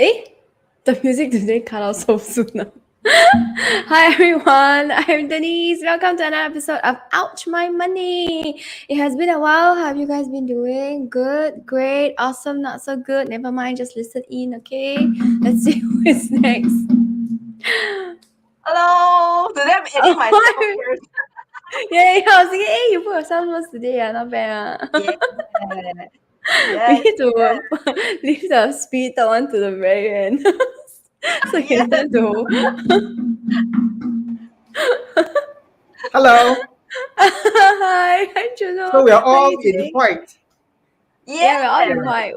The music today cut out so soon. Hi everyone, I'm Denise. Welcome to another episode of Ouch My Money. It has been a while. How have you guys been doing? Good, great, awesome, not so good. Never mind, just listen in, okay? Let's see who is next. Hello, today I'm adding myself first. Yeah, I was thinking, hey, you put yourself first today, not bad. Yeah, We yes, need to leave the spirited one to the very end. So you yes. can do. Hello. Hi, Juno. So we are How are all you in doing? white. Yeah, we're all Yeah. in white.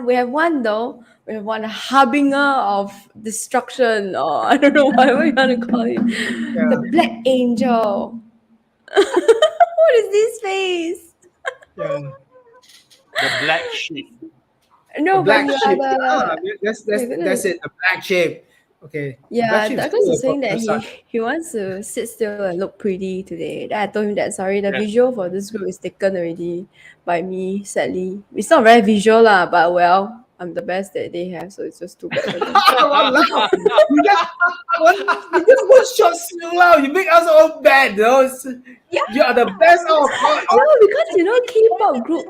We have one though. We have one harbinger of destruction, or I don't know whatever you want to call it. The Yeah, Black Angel. What is this face? yeah. The black sheep. A No, but black you are sheep. the. That's You're gonna. that's it. A black sheep. Okay. The black Yeah, sheep is Douglas still was a saying that person. he wants to sit still and look pretty today. Then I told him that sorry, the Yeah. visual for this group is taken already by me, sadly. It's not very visual lah, but well, I'm the best that they have, so it's just too bad for them. Walao. You just one shot so loud. You make us all bad, though. Yeah. You are the best of No, because K-pop group.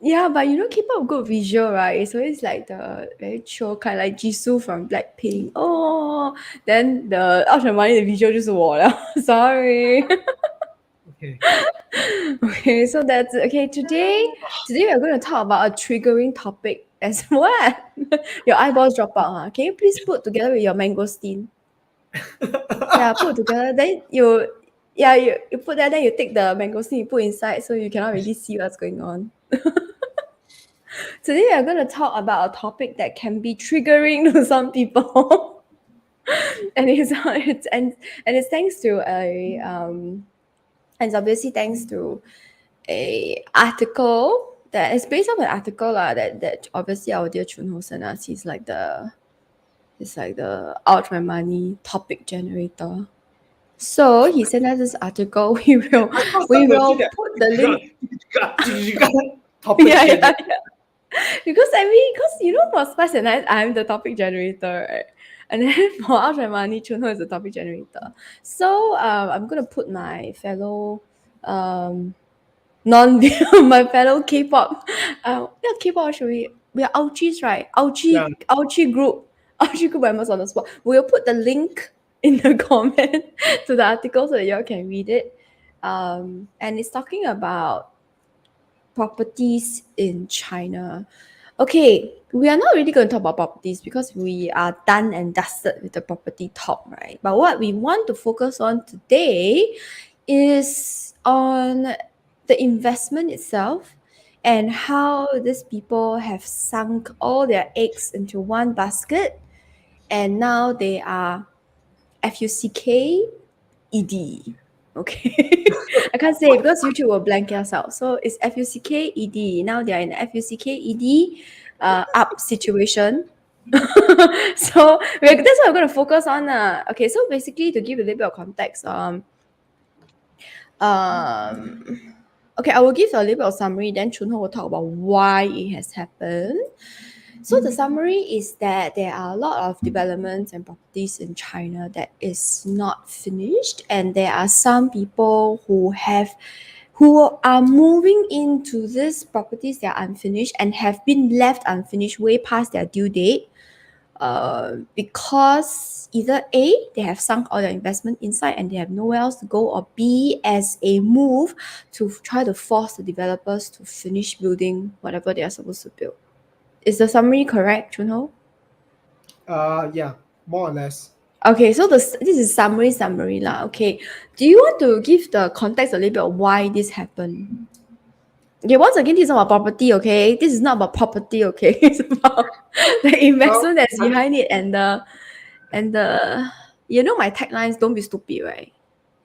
Yeah, but K-pop group visual, right? It's always like the very chill kind, like Jisoo from Blackpink. Oh, then the Ultra Money the visual 就是我了 Sorry. Okay. Okay, so that's okay. Today we are going to talk about a triggering topic as what? Your eyeballs drop out, huh? Can you please put together with your mangosteen? Yeah, put together. Then you put that. Then you take the mangosteen, you put inside, so you cannot really see what's going on. Today we are going to talk about a topic that can be triggering to some people, and it's thanks to and it's obviously thanks to a article that is based on an article that obviously our dear Chun Ho sent us. He's like the out my money topic generator. So he sent us this article. We will put the link. Topic Yeah, change. yeah, yeah. Because for Spice and I'm the topic generator, right? And then for Out My Money, Chun Ho is the topic generator. So I'm gonna put my fellow non my fellow K-pop. Not K-pop, should we are ouchies, right? Yeah. Ouchie group. Ouchie group members on the spot. We'll put the link in the comment to the article so that y'all can read it. And it's talking about properties in China. Okay, we are not really going to talk about properties because we are done and dusted with the property talk, right? But what we want to focus on today is on the investment itself and how these people have sunk all their eggs into one basket and now they are FUCKED. Okay. I can't say it because YouTube will blank us out. So it's FUCKED. Now they are in FUCKED up situation. So that's what we're going to focus on. Okay, so basically to give a little bit of context, okay, I will give a little bit of summary, then Chun Ho will talk about why it has happened. So the summary is that there are a lot of developments and properties in China that is not finished, and there are some people who are moving into these properties that are unfinished and have been left unfinished way past their due date. Because either A, they have sunk all their investment inside and they have nowhere else to go, or B, as a move to try to force the developers to finish building whatever they are supposed to build. Is the summary correct, Junho? Yeah, more or less. Okay, so this is summary lah. Okay, do you want to give the context a little bit of why this happened? Okay, once again, this is not about property, okay? This is not about property, okay? It's about the investment that's behind it and the my taglines, don't be stupid, right?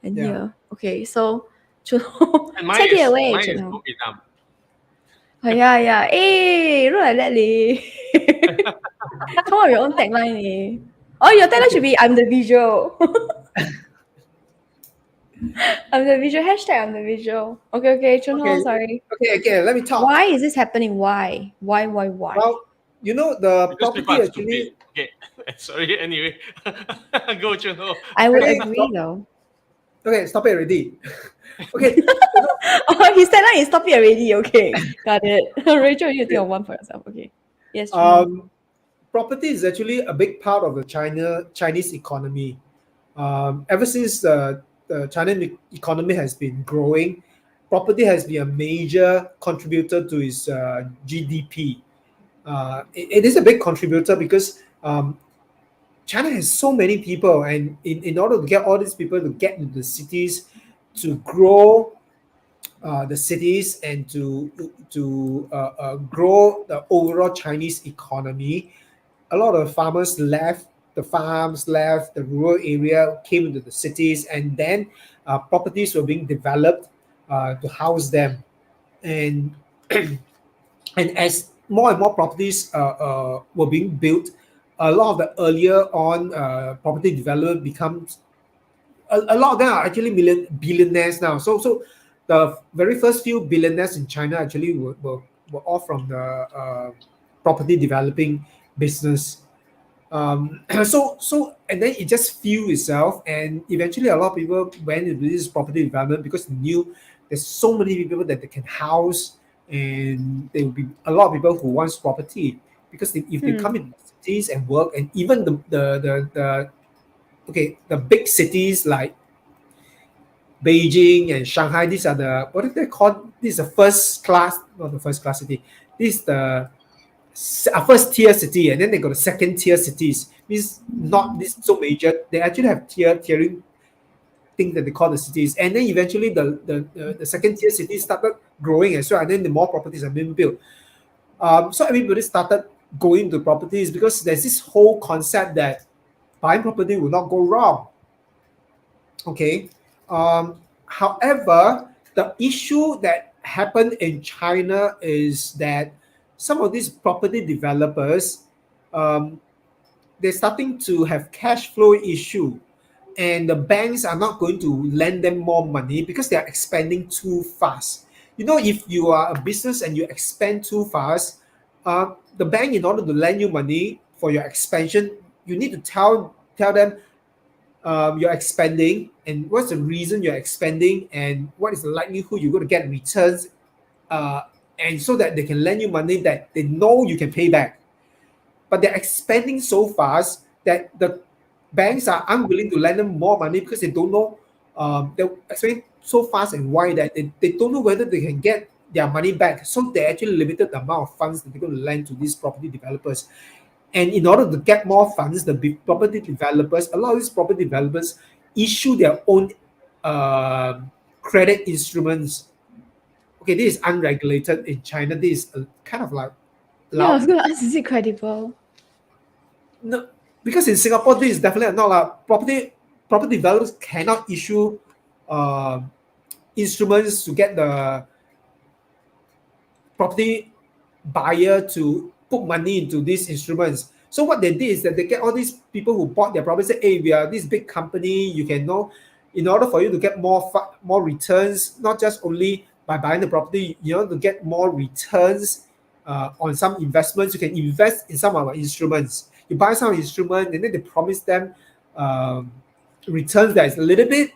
And Yeah. here, okay, so Chunho, And mine take it is away, mine is Chunho. Kopitiam. Oh, yeah. Hey, look like that, leh. Come up with your own tagline, eh? Oh, your tagline should be I'm the visual. I'm the visual. Hashtag I'm the visual. Okay, Chunho, Okay. sorry. Okay, let me talk. Why is this happening? Why? Well, you know the Because people property are stupid. actually. Okay. Sorry. Anyway, go Chuno. I would Okay, agree though. okay, stop it already. Okay, you know, Oh, he said that he stopped it already. Okay, got it. Rachel, you think of one for yourself. Okay. Yes, Chino. um, property is actually a big part of the Chinese economy. Ever since the China economy has been growing, property has been a major contributor to its GDP. It is a big contributor because China has so many people, and in order to get all these people to get into the cities, to grow the cities and to grow the overall Chinese economy, a lot of farmers left the farms, left the rural area, came into the cities, and then properties were being developed to house them. And and as more and more properties were being built, a lot of the earlier on property development becomes a lot of them are actually billionaires now. So the very first few billionaires in China actually were all from the property developing business. So and then it just fueled itself, and eventually a lot of people went into this property development because they knew there's so many people that they can house, and there will be a lot of people who wants property because if they come Hmm. in cities and work, and even the okay, the big cities like Beijing and Shanghai, these are the what do they call? This is the first class, not the first class city. This is the first tier city, and then they got the second tier cities. Means not this so major. They actually have tiering thing that they call the cities, and then eventually the second tier cities started growing as well, and then the more properties are being built. So everybody started going to properties because there's this whole concept that buying property will not go wrong. Okay. However, the issue that happened in China is that some of these property developers, um, they're starting to have cash flow issue, and the banks are not going to lend them more money because they are expanding too fast. You know, if you are a business and you expand too fast, the bank, in order to lend you money for your expansion, you need to tell them you're expanding and what's the reason you're expanding and what is the likelihood you're going to get returns, uh, and so that they can lend you money that they know you can pay back. But they're expanding so fast that the banks are unwilling to lend them more money because they don't know, they're expanding so fast and wide that they don't know whether they can get their money back. So they actually limited the amount of funds that they're going to lend to these property developers. And in order to get more funds, the property developers, a lot of these property developers issue their own credit instruments. Okay, this is unregulated in China. This is kind of like Yeah, I was allowed. gonna ask, is it credible? No, because in Singapore, this is definitely not allowed. Property developers cannot issue um instruments to get the property buyer to put money into these instruments. So what they did is that they get all these people who bought their property say, "Hey, we are this big company. You can know, in order for you to get more returns, not just only by buying the property, you know, to get more returns on some investments, you can invest in some of our instruments. You buy some instrument, and then they promise them um, returns that is a little bit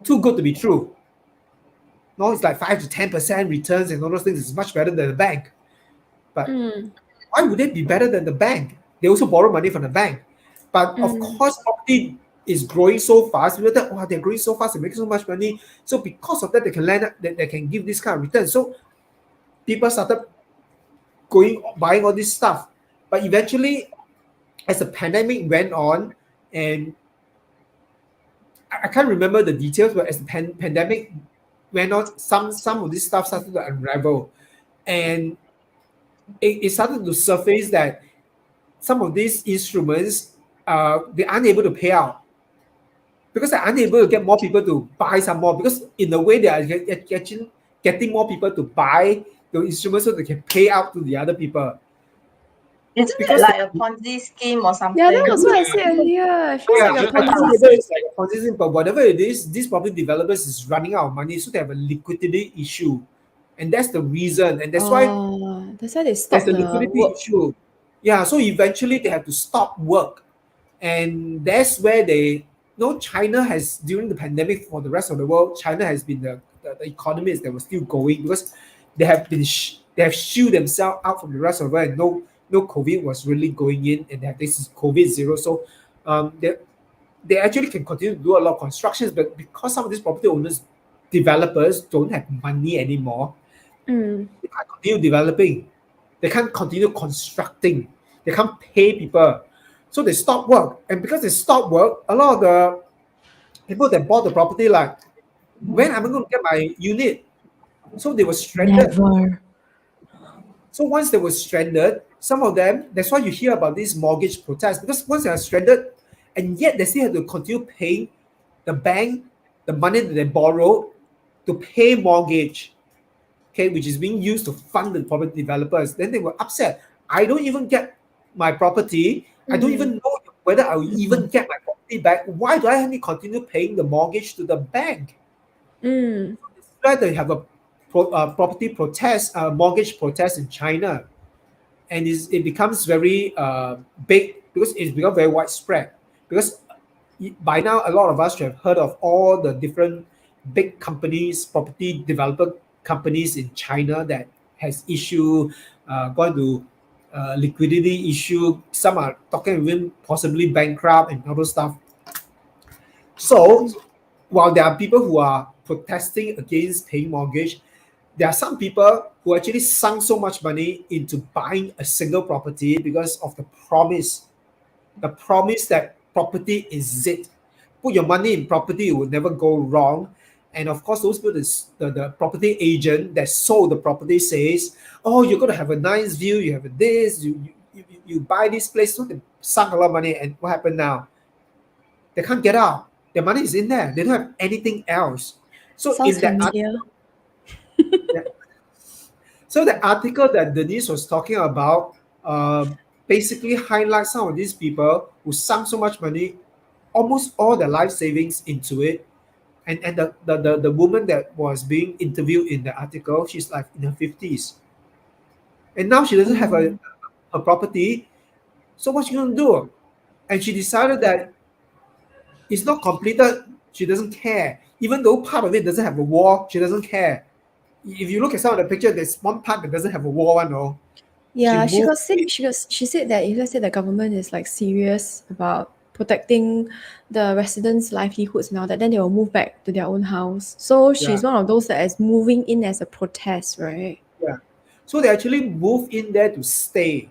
too good to be true. No, it's like 5 to 10% returns and all those things. It's much better than the bank. But Mm, why would it be better than the bank? They also borrow money from the bank. But of mm. course, property is growing so fast. We thought, wow, they're growing so fast, they're making so much money. So because of that, they can they can give this kind of return. So people started going buying all this stuff. But eventually, as the pandemic went on, and I can't remember the details, but as the pandemic went on, some of this stuff started to unravel, and it started to surface that some of these instruments they're unable to pay out because they're unable to get more people to buy some more because in a way they are getting more people to buy the instruments so they can pay out to the other people Isn't it because like a Ponzi scheme or Yeah, that something? was what I said earlier. It feels yeah, like a Just at like the end Ponzi of the day, scheme. it's like a Ponzi scheme, but whatever it is, these property developers is running out of money, so they have a liquidity issue, and that's the reason, and that's why Oh, that's why they there's stopped a the liquidity work. issue. Yeah, so eventually they have to stop work. And that's where China has, during the pandemic for the rest of the world, China has been the economies that were still going because they have shielded themselves out from the rest of the world, and no COVID was really going in, and they have this is COVID zero. So they actually can continue to do a lot of constructions, but because some of these property owners, developers don't have money anymore, Mm. they can't continue developing. They can't continue constructing. They can't pay people. So they stop work. And because they stop work, a lot of the people that bought the property, like, when am I going to get my unit? So they were stranded. Never. So once they were stranded, some of them, that's why you hear about these mortgage protests, because once they are stranded, and yet they still have to continue paying the bank the money that they borrowed to pay mortgage, okay, which is being used to fund the property developers. Then they were upset. I don't even get my property. I don't even know whether I will even get my property back. Why do I need to continue paying the mortgage to the bank? Mm. Where they have a property protest, mortgage protest in China, and it becomes very big because it's become very widespread. Because by now, a lot of us have heard of all the different big companies, property developer companies in China that has gone to liquidity issue. Some are talking even possibly bankrupt and other stuff. So while there are people who are protesting against paying mortgage, there are some people who actually sunk so much money into buying a single property because of the promise that property is it. Put your money in property, it will never go wrong. And of course, those people, the property agent that sold the property says, "Oh, you're gonna have a nice view. You have this. You buy this place." So they sunk a lot of money, and what happened now? They can't get out. Their money is in there. They don't have anything else. So Sounds in that familiar. So the article that Denise was talking about basically highlights some of these people who sunk so much money, almost all their life savings into it. And the woman that was being interviewed in the article, she's like in her 50s. And now she doesn't have a property. So what's she gonna do? And she decided that it's not completed, she doesn't care. Even though part of it doesn't have a wall, she doesn't care. If you look at some of the picture, there's one part that doesn't have a wall, no. She Yeah, moved it. she said that if let's say the government is like serious about protecting the residents' livelihoods and all that, then they will move back to their own house. So Yeah, she's one of those that is moving in as a protest, right? yeah. So they actually moved in there to stay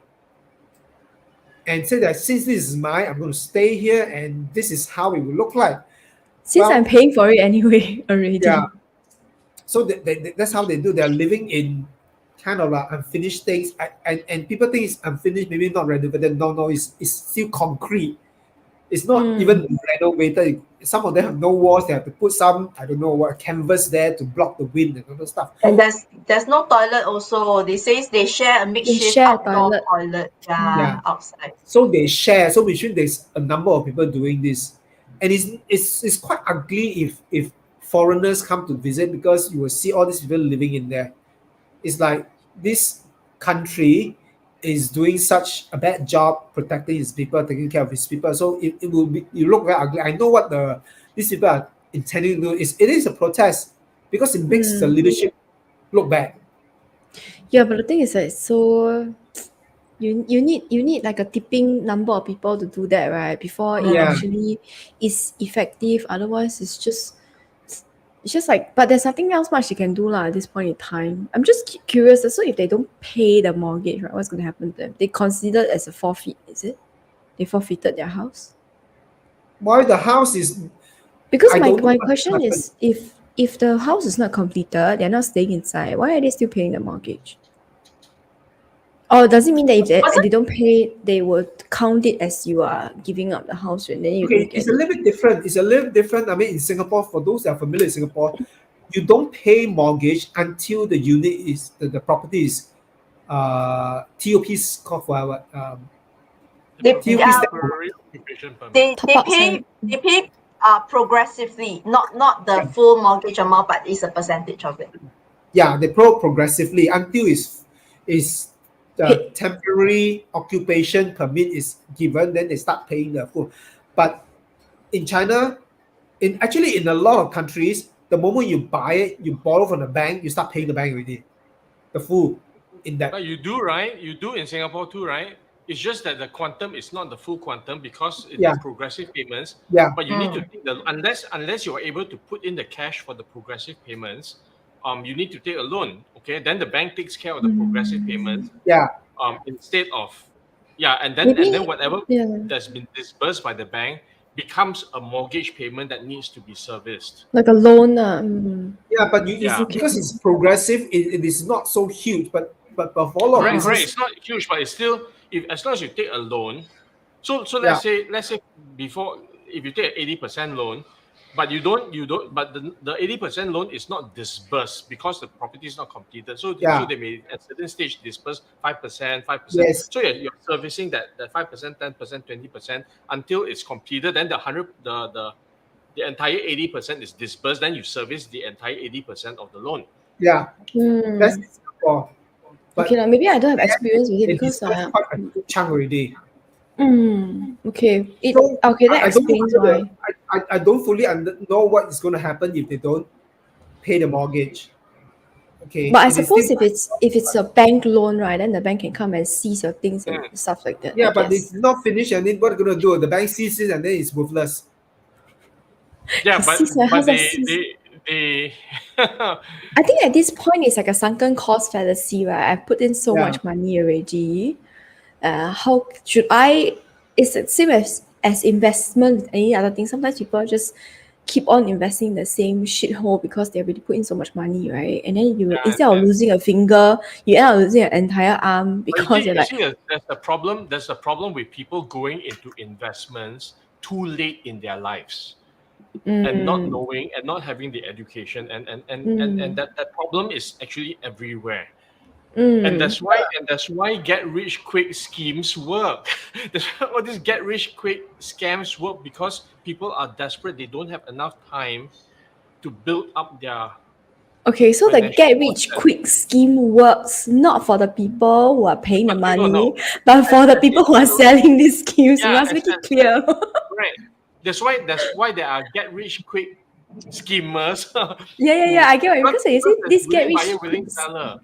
and say that since this is mine, I'm going to stay here and this is how it will look like. Since I'm Well, paying for it anyway yeah. already. So that's how they do. They're living in kind of unfinished things, and people think it's unfinished, maybe not renovated. No, no, it's still concrete. It's not Mm. even renovated. Some of them have no walls. They have to put some, I don't know what, canvas there to block the wind and other stuff. And there's no toilet also. They says they share a They makeshift share a outdoor toilet. toilet. Yeah. Yeah, outside. So they share. So between there's a number of people doing this, and it's quite ugly if foreigners come to visit because you will see all these people living in there. It's like this country is doing such a bad job protecting its people, taking care of its people. So it will be you look very ugly. I know what these people are intending to do is it is a protest because it makes the Mm. leadership look bad. Yeah, but the thing is that so you need like a tipping number of people to do that, right? Before it Yeah. actually is effective. Otherwise it's just like, but there's nothing else much you can do lah at this point in time. I'm just curious. So if they don't pay the mortgage, right, what's going to happen to them? They consider it as a forfeit, is it? They forfeited their house. Why the house is Because I my, don't know my what question happened. is, if the house is not completed, they're not staying inside. Why are they still paying the mortgage? Or does it mean that if they don't pay, they will count it as you are giving up the house and then you don't Okay, get it's a it? little bit different. It's a little different. I mean, in Singapore, for those that are familiar with Singapore, you don't pay mortgage until the unit is the property is TOP is called for our They TOP uh, stands for Temporary occupation permit. Top up sign. they pay progressively, not the full mortgage amount, but it's a percentage of it. yeah, they progressively until is the temporary occupation permit is given, then they start paying the full. But in China, in a lot of countries, the moment you buy it, you borrow from the bank, you start paying the bank already, the full in that. But you do, right? You do in Singapore too, right? It's just that the quantum is not the full quantum because it's Yeah. progressive payments. Yeah. But you need to take the unless you are able to put in the cash for the progressive payments, you need to take a loan. Okay, then the bank takes care of the progressive payments. Yeah. Instead of and Maybe, then whatever yeah, that's been disbursed by the bank becomes a mortgage payment that needs to be serviced. like a loan. Yeah, but Yeah. because it's progressive, it is not so huge. But for all of Correct, this, correct. It's not huge, but it's still if as long as you take a loan. So Yeah. let's say before if you take an 80% loan, but you don't but the 80% loan is not disbursed because the property is not completed. So Yeah. they may at certain stage disburse 5%, 5%. Yes. So you're servicing that 5%, 10%, 20% until it's completed. Then the entire 80% is disbursed, then you service the entire 80% of the loan. Yeah, that's in Singapore. But Okay, now maybe I don't have experience with it they because disbursed quite a good chunk already. okay, So okay, that I don't know explains whether why. I don't fully know what is going to happen if they don't pay the mortgage. Okay, But I it is still suppose if it's a bank loan, right, then the bank can come and seize your things and stuff like that. I yeah, but guess. it's not finished, and then what they're going to do? The bank sees it, and then it's worthless. Yeah, Seize my house, but seize. they I think at this point it's like a sunken cost fallacy, right? I've put in so Yeah. much money already. How should I? It's the same as investment with any other thing. Sometimes people just keep on investing in the same shithole because they already put in so much money, right? And then you instead of losing a finger, you end up losing an entire arm But because you're you like, see, there's a problem. There's a problem with people going into investments too late in their lives and not knowing and not having the education and that problem is actually everywhere. And that's why get rich quick schemes work. That's why all these get rich quick scams work because people are desperate. They don't have enough time to build up their okay, so the financial get rich assets. quick scheme works not for the people who are paying the No, money, no. but for the Exactly. people who are selling these schemes. You Yeah, must make it clear. right. That's why there are get rich quick schemers Yeah. I get what you mean. Because when you because say there's this get willing rich buyer, quick, willing seller.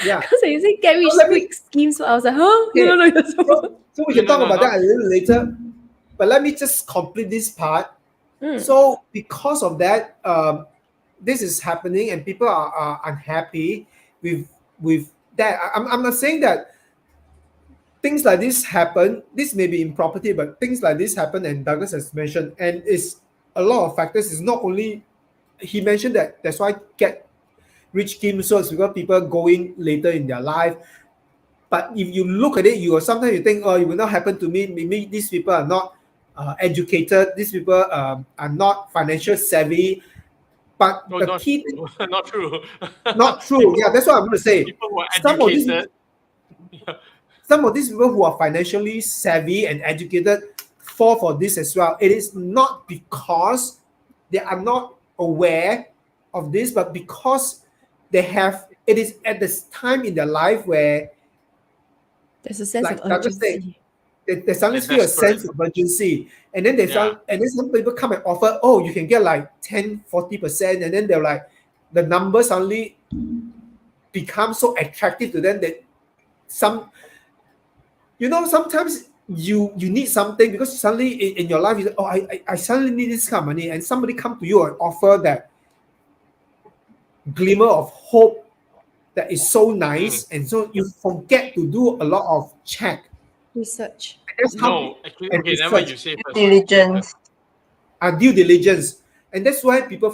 Yeah. because when you say get rich So let me. quick schemes, I was like, huh? Okay. No, it doesn't work. So we No, can no, talk no, about not that a little later. But let me just complete this part. So because of that, this is happening, and people are unhappy with that. I'm not saying that things like this happen. This may be in property, but things like this happen, and Douglas has mentioned, and it's a lot of factors. It's not only he mentioned that that's why get rich scheme source because people going later in their life. But if you look at it, you will sometimes you think, oh, it will not happen to me. Maybe these people are not educated. These people are not financial savvy. But no, the not key thing, true. Not true. not true. Yeah, people that's what I'm going to say. people who are Some of these educated. some of these people who are financially savvy and educated fall for this as well. It is not because they are not aware of this, but because they have. It is at this time in their life where, There's a sense of like Douglas said, urgency. they suddenly They're feel a desperate. sense of urgency, and then Yeah. some people come and offer, oh, you can get like 10-40%, and then they're like the number suddenly become so attractive to them that some sometimes you need something because suddenly in your life you say, oh, I suddenly need this kind of money, and somebody come to you and offer that glimmer of hope that is so nice, and so you forget to do a lot of check. Research. And that's how No, actually, and okay, never mind. research You say Due first. diligence. and due diligence, and that's why people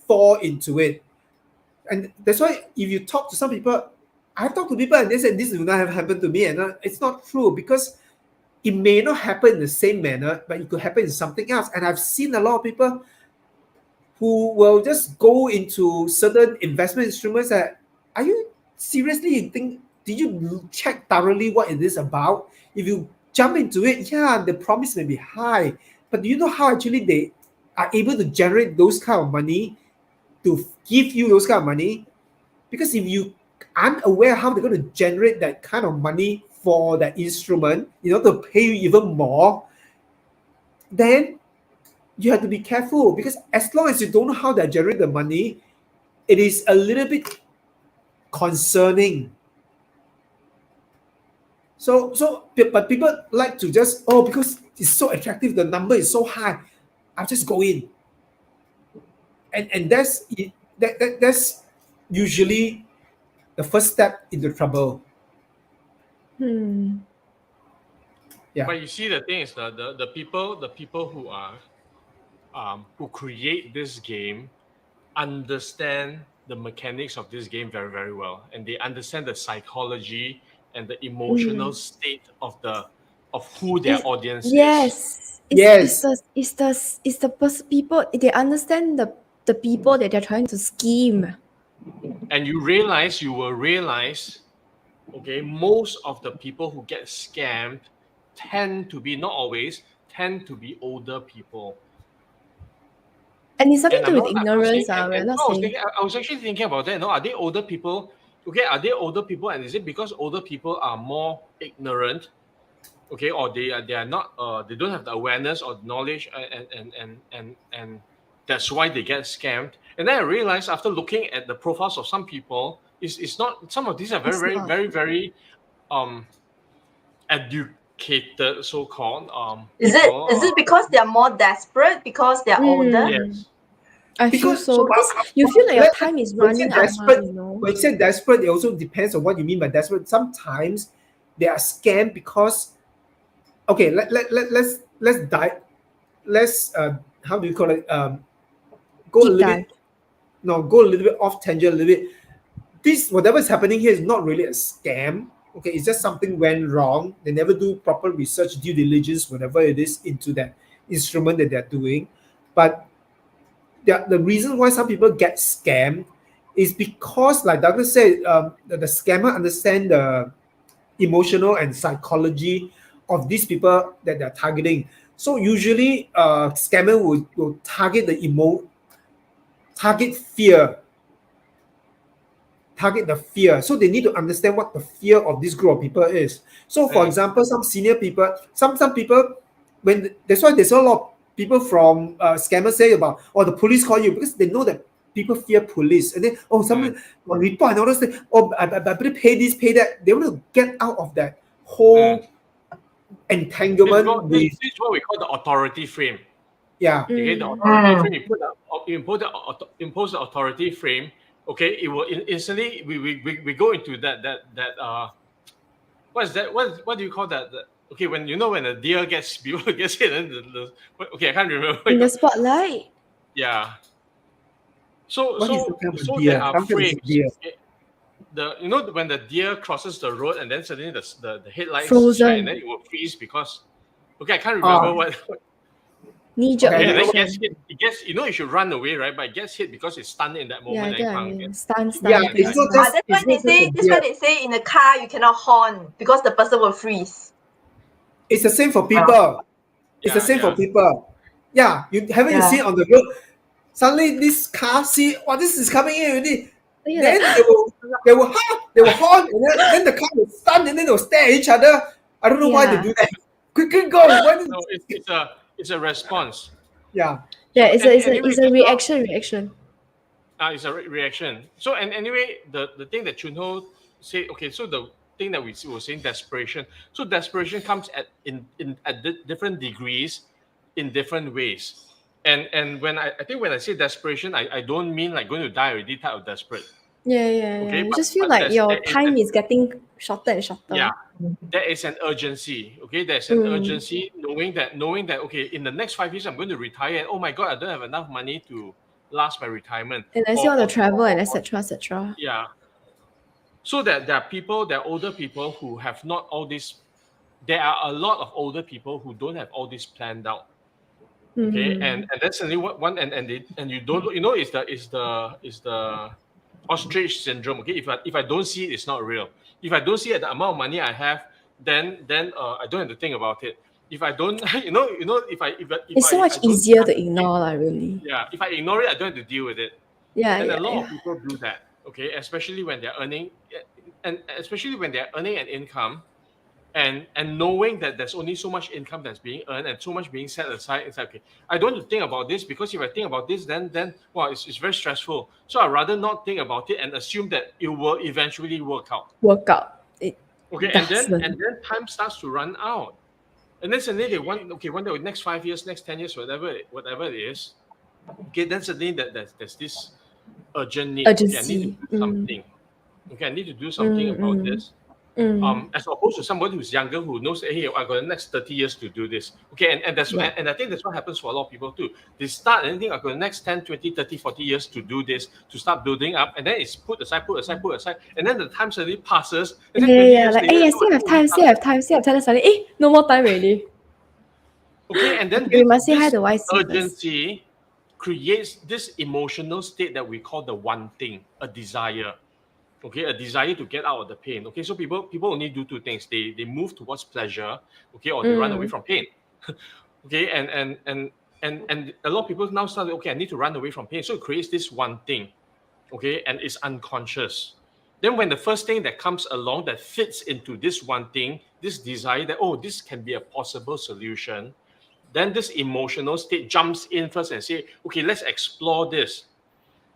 fall into it. And that's why if you talk to some people, I've talked to people and they said this will not have happened to me, and it's not true because it may not happen in the same manner, but it could happen in something else. And I've seen a lot of people who will just go into certain investment instruments that, are you seriously you think, did you check thoroughly what it is about? If you jump into it, yeah, the promise may be high, but do you know how actually they are able to generate those kind of money to give you those kind of money? Because if you unaware how they're going to generate that kind of money for that instrument, to pay you even more, then you have to be careful, because as long as you don't know how they generate the money, it is a little bit concerning. But people like to just, because it's so attractive, the number is so high, I'll just go in. And that's usually the first step into trouble. Yeah. But you see, the thing is the people who are who create this game understand the mechanics of this game very, very well, and they understand the psychology and the emotional state of who their audience is. Yes. Yes. It's the people, they understand the people that they're trying to scheme. And you will realize, okay, most of the people who get scammed tend to be, not always, tend to be older people. And it's something And to do I'm with not- I'm not saying- ignorance. and- We're and not no, saying. I was actually thinking about that. No, are they older people? Okay, are they older people, and is it because older people are more ignorant? Okay, or they are not. They don't have the awareness or knowledge, and that's why they get scammed. And then I realized, after looking at the profiles of some people, it's not. Some of these are very, It's very, not. very, very educated, so called Is people. it because they are more desperate because they are older? Yes. I feel Because so. Because you feel like your let- time is when you say running out, desperate, you know. when you say desperate, it also depends on what you mean by desperate. Sometimes they are scammed because, okay, let's dive, how do you call it? Go a Deep little dive. bit, no, go a little bit off tangent a little bit. This, whatever is happening here, is not really a scam. Okay, it's just something went wrong. They never do proper research, due diligence, whatever it is, into that instrument that they're doing. But the reason why some people get scammed is because, like Douglas said, the scammer understand the emotional and psychology of these people that they're targeting. So usually, scammer will target target fear, target the fear. So they need to understand what the fear of this group of people is. So, for example, some senior people, some people, that's why there's a lot of people from scammers say about, the police call you, because they know that people fear police, and then someone will report and all those things. I better pay this, pay that. They want to get out of that whole entanglement with, This is what we call the authority frame. yeah. Okay, the authority frame, impose the authority frame. Okay, it will instantly we go into that what is that? What do you call that? Okay, when a deer gets gets hit, and okay, I can't remember. In the spotlight. Yeah. So What is the kind of so deer? there are Some kind of frames. deer. Okay? When the deer crosses the road, and then suddenly the headlights Frozen. shine, and then it will freeze because, okay, I can't remember what. Knee jerk Okay, And then it reaction. gets hit. It gets, it should run away, right? But it gets hit because it's stunned in that Yeah, moment. I get what I and mean. can't Stun. Yeah, it's not just. That's why it's they not just say. a That's why deer. they say in the car you cannot horn because the person will freeze. It's the same for people. It's the Yeah, same for yeah. people. Yeah, you haven't Yeah. seen on the road. Suddenly, this car see, this is coming in already. Oh, yeah, Then like, they will horn, and then the car will stun, and then they'll stare at each other. I don't know why they Yeah. do that. Quick, go! Why did- No, it's a response. Yeah, yeah, So, anyway, it's a reaction. it's a reaction. So, and anyway, the thing that Chunho said, okay, so the thing that we were saying, desperation. So desperation comes at different degrees, in different ways. And when I think when I say desperation, I don't mean like going to die already type of desperate. Yeah. Okay, You but- just feel but like your there is time is getting shorter and shorter. Yeah, there is an urgency. Okay, there's an urgency, knowing that okay, in the next 5 years I'm going to retire, and oh my god, I don't have enough money to last my retirement. And I still want to travel and or- etc. Yeah. So that there are older people who have not all this. There are a lot of older people who don't have all this planned out. Okay, and that's only one, and you don't, is the ostrich syndrome. Okay, if I don't see it, it's not real. If I don't see the amount of money I have, then I don't have to think about it. If I don't, It's so much easier to ignore, really. Yeah, if I ignore it, I don't have to deal with it. Yeah, And yeah, a lot yeah. of people do that. okay, especially when they're earning, and especially when they're earning an income, and knowing that there's only so much income that's being earned and so much being set aside. It's like, okay, I don't want to think about this, because if I think about this, then well, it's very stressful. So I'd rather not think about it and assume that it will eventually work out. Work out. It Okay, doesn't. and then time starts to run out. And then suddenly they want, okay, one day, next 5 years, next 10 years, whatever it is. Okay, then suddenly there's this urgent need. Okay, I need to Urgency. do something. Okay, I need to do something about this. As opposed to somebody who's younger, who knows, hey, I got the next 30 years to do this. Okay, and that's Yeah. and I think that's what happens for a lot of people too. They start and think, I got the next 10, 20, 30, 40 years to do this, to start building up, and then it's put aside, and then the time suddenly passes, and then 20 Yeah, years like, later, hey, I no, still have time, nothing. Then suddenly, no more time already. Okay, and then Okay, we must say hi this to YC first. urgency creates this emotional state that we call the wanting, a desire. Okay, a desire to get out of the pain. Okay, so people only do two things. They move towards pleasure, okay, or they run away from pain. Okay, and a lot of people now start, okay, I need to run away from pain. So it creates this one thing, okay, and it's unconscious. Then when the first thing that comes along that fits into this one thing, this desire that, oh, this can be a possible solution, then this emotional state jumps in first and say, okay, let's explore this.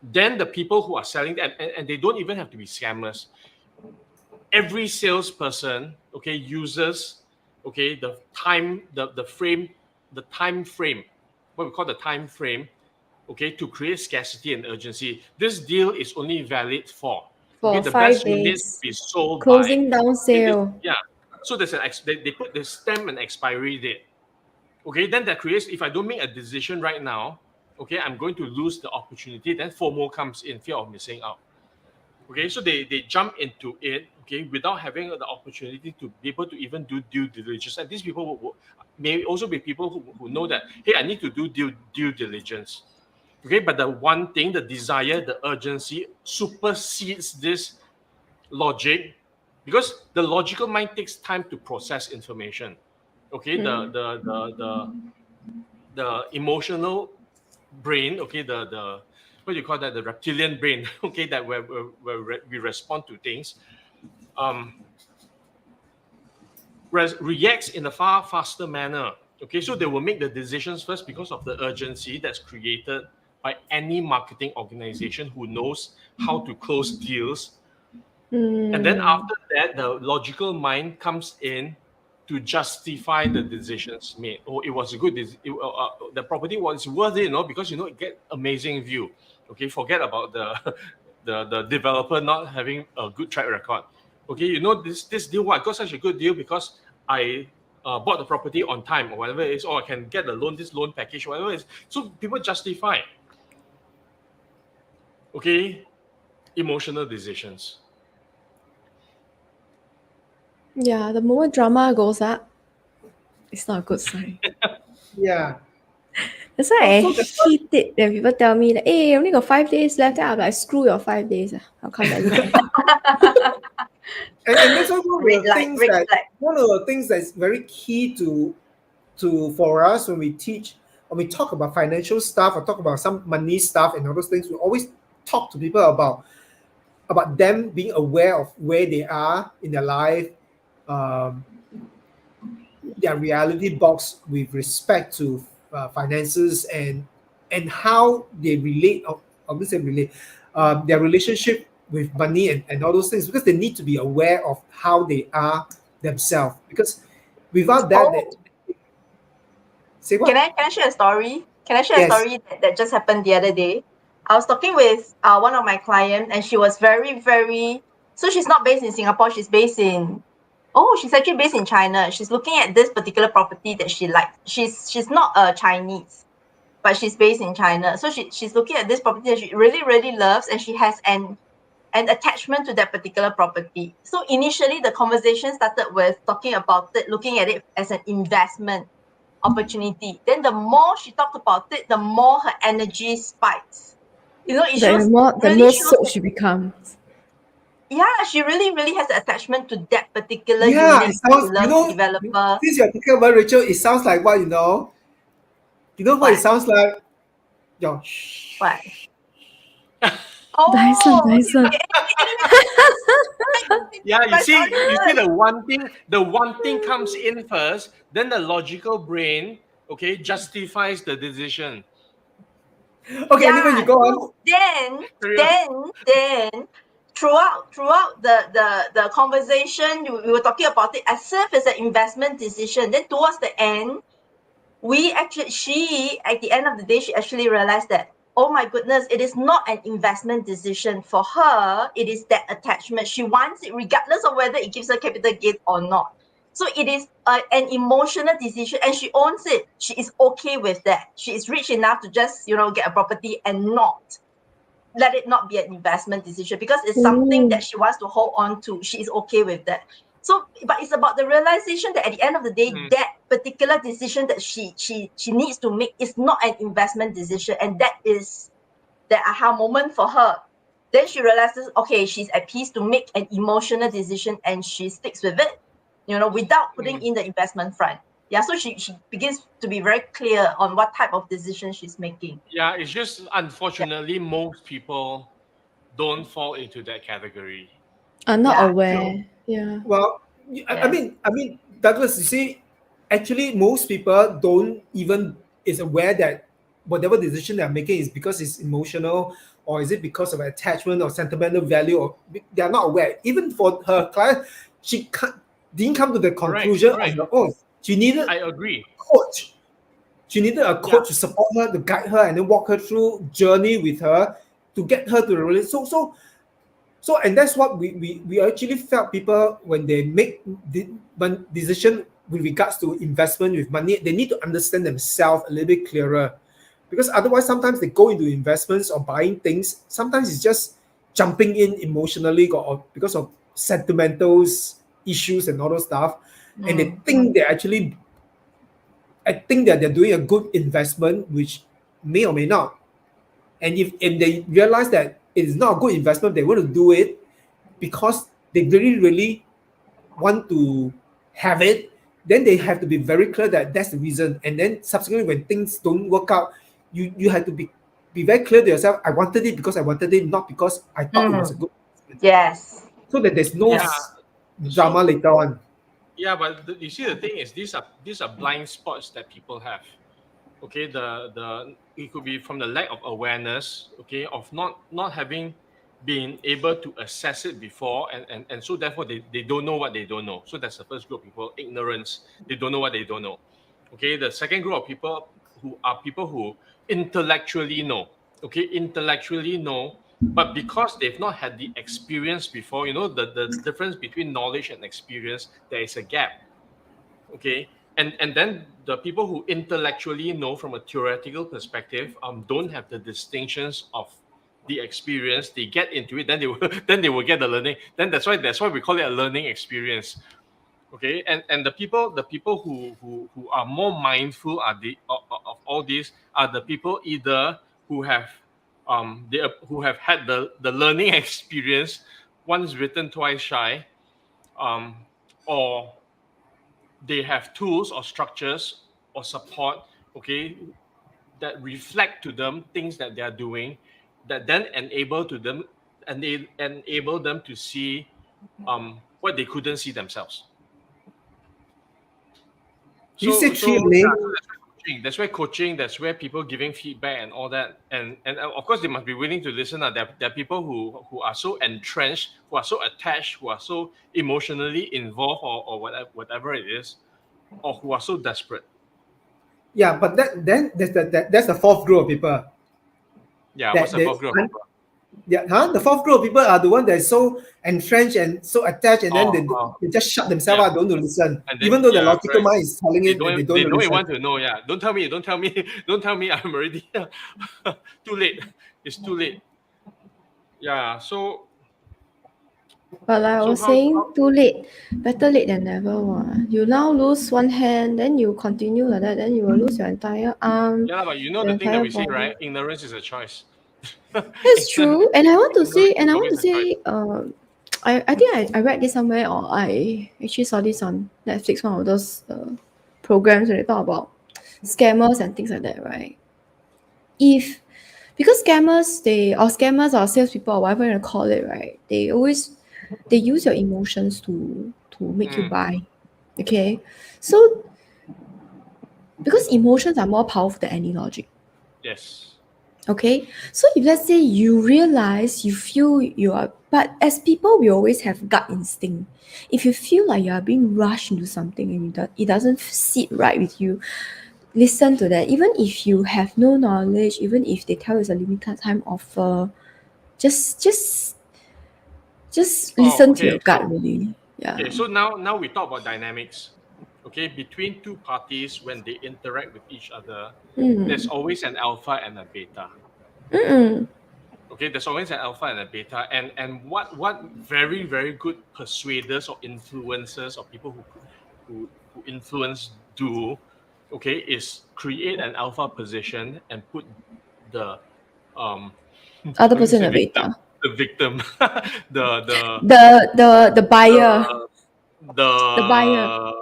Then the people who are selling that, and they don't even have to be scammers. Every salesperson, okay, uses, okay, the time frame, what we call the time frame, okay, to create scarcity and urgency. This deal is only valid for the 5 best units days. to be sold Closing by. down sale. Yeah. So there's they put the stamp and expiry date. Okay, then that creates, if I don't make a decision right now, okay, I'm going to lose the opportunity. Then FOMO comes in, fear of missing out. Okay, so they jump into it, okay, without having the opportunity to be able to even do due diligence. And these people may also be people who know that, hey, I need to do due diligence. Okay, but the one thing, the desire, the urgency supersedes this logic, because the logical mind takes time to process information. Okay, the emotional brain, okay, the what do you call that, the reptilian brain, okay, that where we respond to things, reacts in a far faster manner. Okay, so they will make the decisions first because of the urgency that's created by any marketing organization who knows how to close deals. And then after that, the logical mind comes in to justify the decisions made. Oh, it was a good, the property was worth it, because it get amazing view. Okay, forget about the the developer not having a good track record. Okay, this deal, I got such a good deal because I bought the property on time, or whatever it is, or I can get the loan, this loan package, whatever it is. So people justify. Okay, emotional decisions. Yeah, the moment drama goes up, it's not a good sign. Yeah. That's why So I hate it when people tell me that, hey, only got 5 days left. Then I'm like, screw your 5 days. I'll come back again. And that's one of Red the light, things red that flag. one of the things that's very key to for us when we teach, when we talk about financial stuff or talk about some money stuff and all those things. We always talk to people about them being aware of where they are in their life, their reality box with respect to finances, and how they relate, or obviously relate, their relationship with money, and all those things, because they need to be aware of how they are themselves, because without that, Oh, say what? can I share a story? Can I share a Yes. story that just happened the other day? I was talking with one of my clients, and she was very, very. So she's not based in Singapore. She's based in. Oh, she's actually based in China. She's looking at this particular property that she likes. She's not a Chinese, but she's based in China. So she's looking at this property that she really, really loves, and she has an attachment to that particular property. So initially, the conversation started with talking about it, looking at it as an investment opportunity. Then the more she talked about it, the more her energy spikes. It The shows more, the really more shows soaked that, she becomes. yeah, she really, really has an attachment to that particular Yeah, unit. it She sounds, loves the developer. since you're talking about Rachel, it sounds like what, what it What? sounds like? Yo, What? Oh, Dyson. okay. Anyway, Yeah, you guys see, answered. the one thing comes in first, then the logical brain, okay, justifies the decision. Okay, anyway, you Yeah. go on. So then, Carry on. then, then, throughout the conversation, we were talking about it as if it's an investment decision. Then towards the end, she at the end of the day, she actually realized that, oh my goodness, it is not an investment decision for her. It is that attachment. She wants it regardless of whether it gives her capital gain or not. So it is an emotional decision, and she owns it. She is okay with that. She is rich enough to just get a property and not let it not be an investment decision, because it's something that Ooh. she wants to hold on to. She is okay with that. So, but it's about the realization that at the end of the day, Mm. that particular decision that she needs to make is not an investment decision, and that is the aha moment for her. Then she realizes, okay, she's at peace to make an emotional decision, and she sticks with it, without putting in the investment front. Yeah, so she begins to be very clear on what type of decision she's making. Yeah, it's just Yeah, unfortunately most people don't fall into that category. I'm not yeah, true. aware. Yeah. Well, Yes. I mean, Douglas, you see, actually, most people don't even is aware that whatever decision they're making is because it's emotional, or is it because of attachment or sentimental value, or they are not aware. Even for her client, she didn't come to the Correct, conclusion on correct. her own. She needed I agree. a coach. She needed a Yeah. coach to support her, to guide her, and then walk her through journey with her to get her to the relationship. So, and that's what we actually felt people when they make when decision with regards to investment with money, they need to understand themselves a little bit clearer, because otherwise sometimes they go into investments or buying things. Sometimes it's just jumping in emotionally, or because of sentimentals issues and all those stuff, and they Mm. think they actually, I think that they're doing a good investment, which may or may not. And if they realize that it is not a good investment, they want to do it because they really, really want to have it, then they have to be very clear that that's the reason. And then subsequently, when things don't work out, you have to be very clear to yourself. I wanted it because I wanted it, not because I thought it was a Mm. good investment. Yes. So that there's no Yeah. Yeah. drama So later on. yeah, but you see, the thing is, these are blind spots that people have. Okay, the it could be from the lack of awareness. Okay, of not having been able to assess it before, and so therefore they don't know what they don't know. So that's the first group of people: ignorance. They don't know what they don't know. Okay, the second group of people who intellectually know. Okay, intellectually know, but because they've not had the experience before, the difference between knowledge and experience, there is a gap. Okay, and then the people who intellectually know from a theoretical perspective don't have the distinctions of the experience. They get into it, then they will then they will get the learning. Then that's why we call it a learning experience. Okay, and the people who are more mindful are of all these are the people either who have had the learning experience, once written twice shy, um or they have tools or structures or support, okay, that reflect to them things that they are doing, that then enable them to see what they couldn't see themselves. You So said so yeah, clearly. so that's where coaching, that's where people giving feedback and all that, and of course they must be willing to listen. There are people who are so entrenched, who are so attached, who are so emotionally involved, or whatever it is, or who are so desperate. Yeah, but then that's the fourth group of people Yeah, what's that the fourth group of people? yeah, the fourth group of people are the one that is so entrenched and so attached, and then Oh, oh, they just shut themselves yeah. out, don't want to listen, And even then though the yeah, logical correct. mind is telling They it that they don't don't they want to don't even listen. want to know. Yeah, don't tell me, don't tell me. I'm already too late. It's too late. Yeah. So But like I so was how saying, how too late. Better late than never. You now lose one hand, then you continue like that, then you will lose your entire arm, yeah, but your the thing that entire we say, body. right? Ignorance is a choice. That's true. And Ignorance I is want always to a choice. say, I think I read this somewhere, or I actually saw this on Netflix, one of those programs where they talk about scammers and things like that, right? If because scammers or salespeople or whatever you want to call it, right? They use your emotions to make you buy. Okay, so because emotions are more powerful than any logic. Yes. Okay, so if let's say you realize you feel you are, but as people, we always have gut instinct. If you feel like you are being rushed into something and it doesn't sit right with you, listen to that. Even if you have no knowledge, even if they tell you it's a limited time offer, just listen to your gut, really. Yeah. Okay, so now we talk about dynamics. Okay, between two parties when they interact with each other, there's always an alpha and a beta. Okay, there's always an alpha and a beta, and what very very good persuaders or influencers or people who influence do, okay, is create an alpha position and put the um Other I was person gonna a say victim, beta. the victim, the The buyer. The buyer.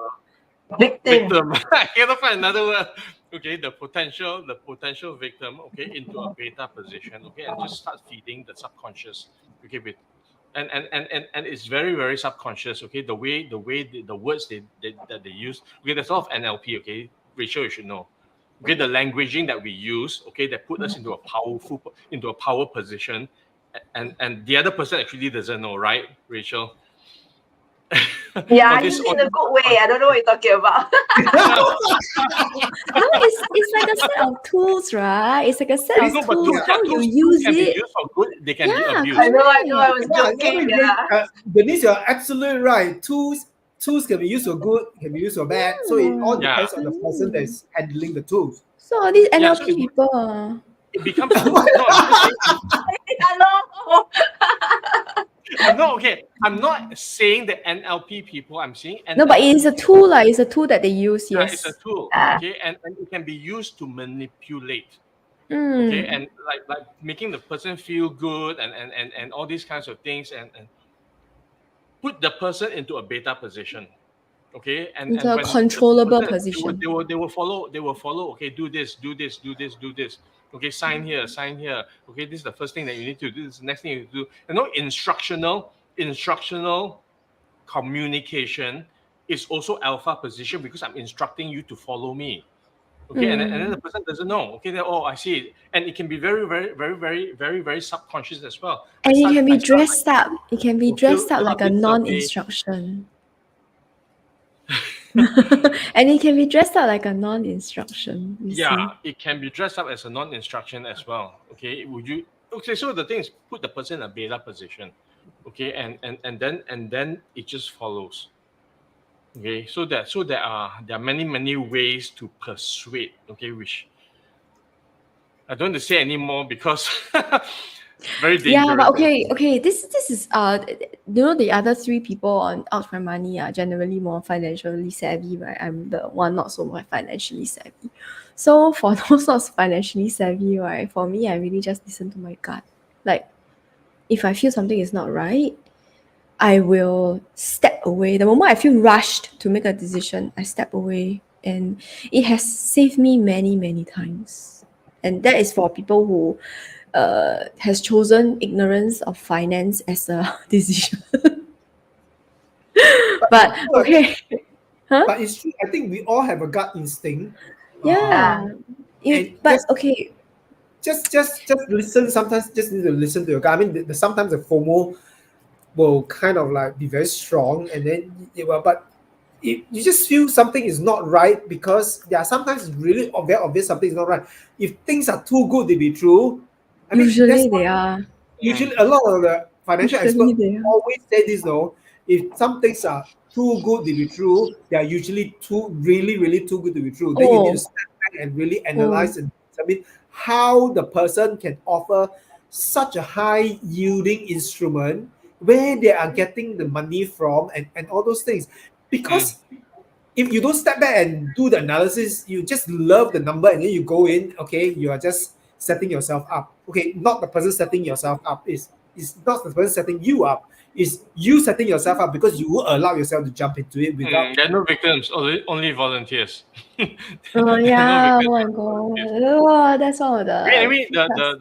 the Victim. victim. I cannot find another word. Okay, the potential victim. Okay, into a beta position. Okay, and just start feeding the subconscious. Okay, with and it's very very subconscious. Okay, the words that they use. Okay, there's a lot of NLP. Okay, Rachel, you should know. Okay, the languaging that we use. Okay, that put us into a power position, and the other person actually doesn't know, right, Rachel? Yeah, all I this use it all in a this good way. I don't know what you're talking about. No, it's like a set of tools, right? It's like a set I of know, but tools. How you tools use can be it? used for good. They can be Yeah, abused. I know, I correct. was Yeah, joking. very, Yeah. Denise, you're absolutely right. Tools can be used for good, can be used for bad. So it all Yeah, depends on the person that's handling the tools. So all these yeah. So NLP people, it becomes too. No, I'm just saying. Hello. I'm not okay. I'm not saying the NLP people. I'm saying no, but it is NLP a tool, people. it's a tool that they use. Yeah, it's a Yes. tool. Ah, Okay, and it can be used to manipulate. Okay, Mm. and like making the person feel good and all these kinds of things and put the person into a beta position. Okay, It's and a when the controllable person position. they will follow. Okay, do this, do this, do this, do this. Okay, sign here. Okay, this is the first thing that you need to do. This is the next thing you do. You know, instructional communication is also alpha position because I'm instructing you to follow me. Okay, and then the person doesn't know. Okay, then oh, I see it, and it can be very very very very very very subconscious as well. And it can be I start dressed up. It can be to fill dressed up fill out like a this survey. non-instruction. And it can be dressed up like a non-instruction, you Yeah, see. it can be dressed up as a non-instruction as well. Okay, would you? Okay, so the thing is, put the person in a beta position. Okay, and then it just follows. Okay, so there are many ways to persuade. Okay, which I don't want to say anymore because very Yeah, dangerous. but okay. This is you know, the other three people on Out My Money are generally more financially savvy, right? I'm the one not so much financially savvy. So for those not financially savvy, right? For me, I really just listen to my gut. Like if I feel something is not right, I will step away. The moment I feel rushed to make a decision, I step away, and it has saved me many many times. And that is for people who has chosen ignorance of finance as a decision. But, But but okay, huh? but it's true. I think we all have a gut instinct. ah. Yeah. And But okay, just listen. Sometimes just need to listen to your gut. I mean, sometimes the FOMO will kind of like be very strong, and then but you just feel something is not right because there are sometimes it's really very obvious something is not right. If things are too good to be true, I mean that's usually what they are. usually a lot of the financial Usually experts they are. always say this though. If some things are too good to be true, they are usually really too good to be true. Then you need to Oh, step back and really oh. analyze and determine how the person can offer such a high yielding instrument, where they are getting the money from, and all those things. Mm. Because if you don't step back and do the analysis, you just love the number and then you go in, okay, you are just setting yourself up. Okay, not the person setting yourself up, is It's not the person setting you up. It's you setting yourself up because you will allow yourself to jump into it without. There are no victims, only volunteers. Oh There are no yeah, oh victims, my only volunteers. god. Oh, that's one of Anyway, the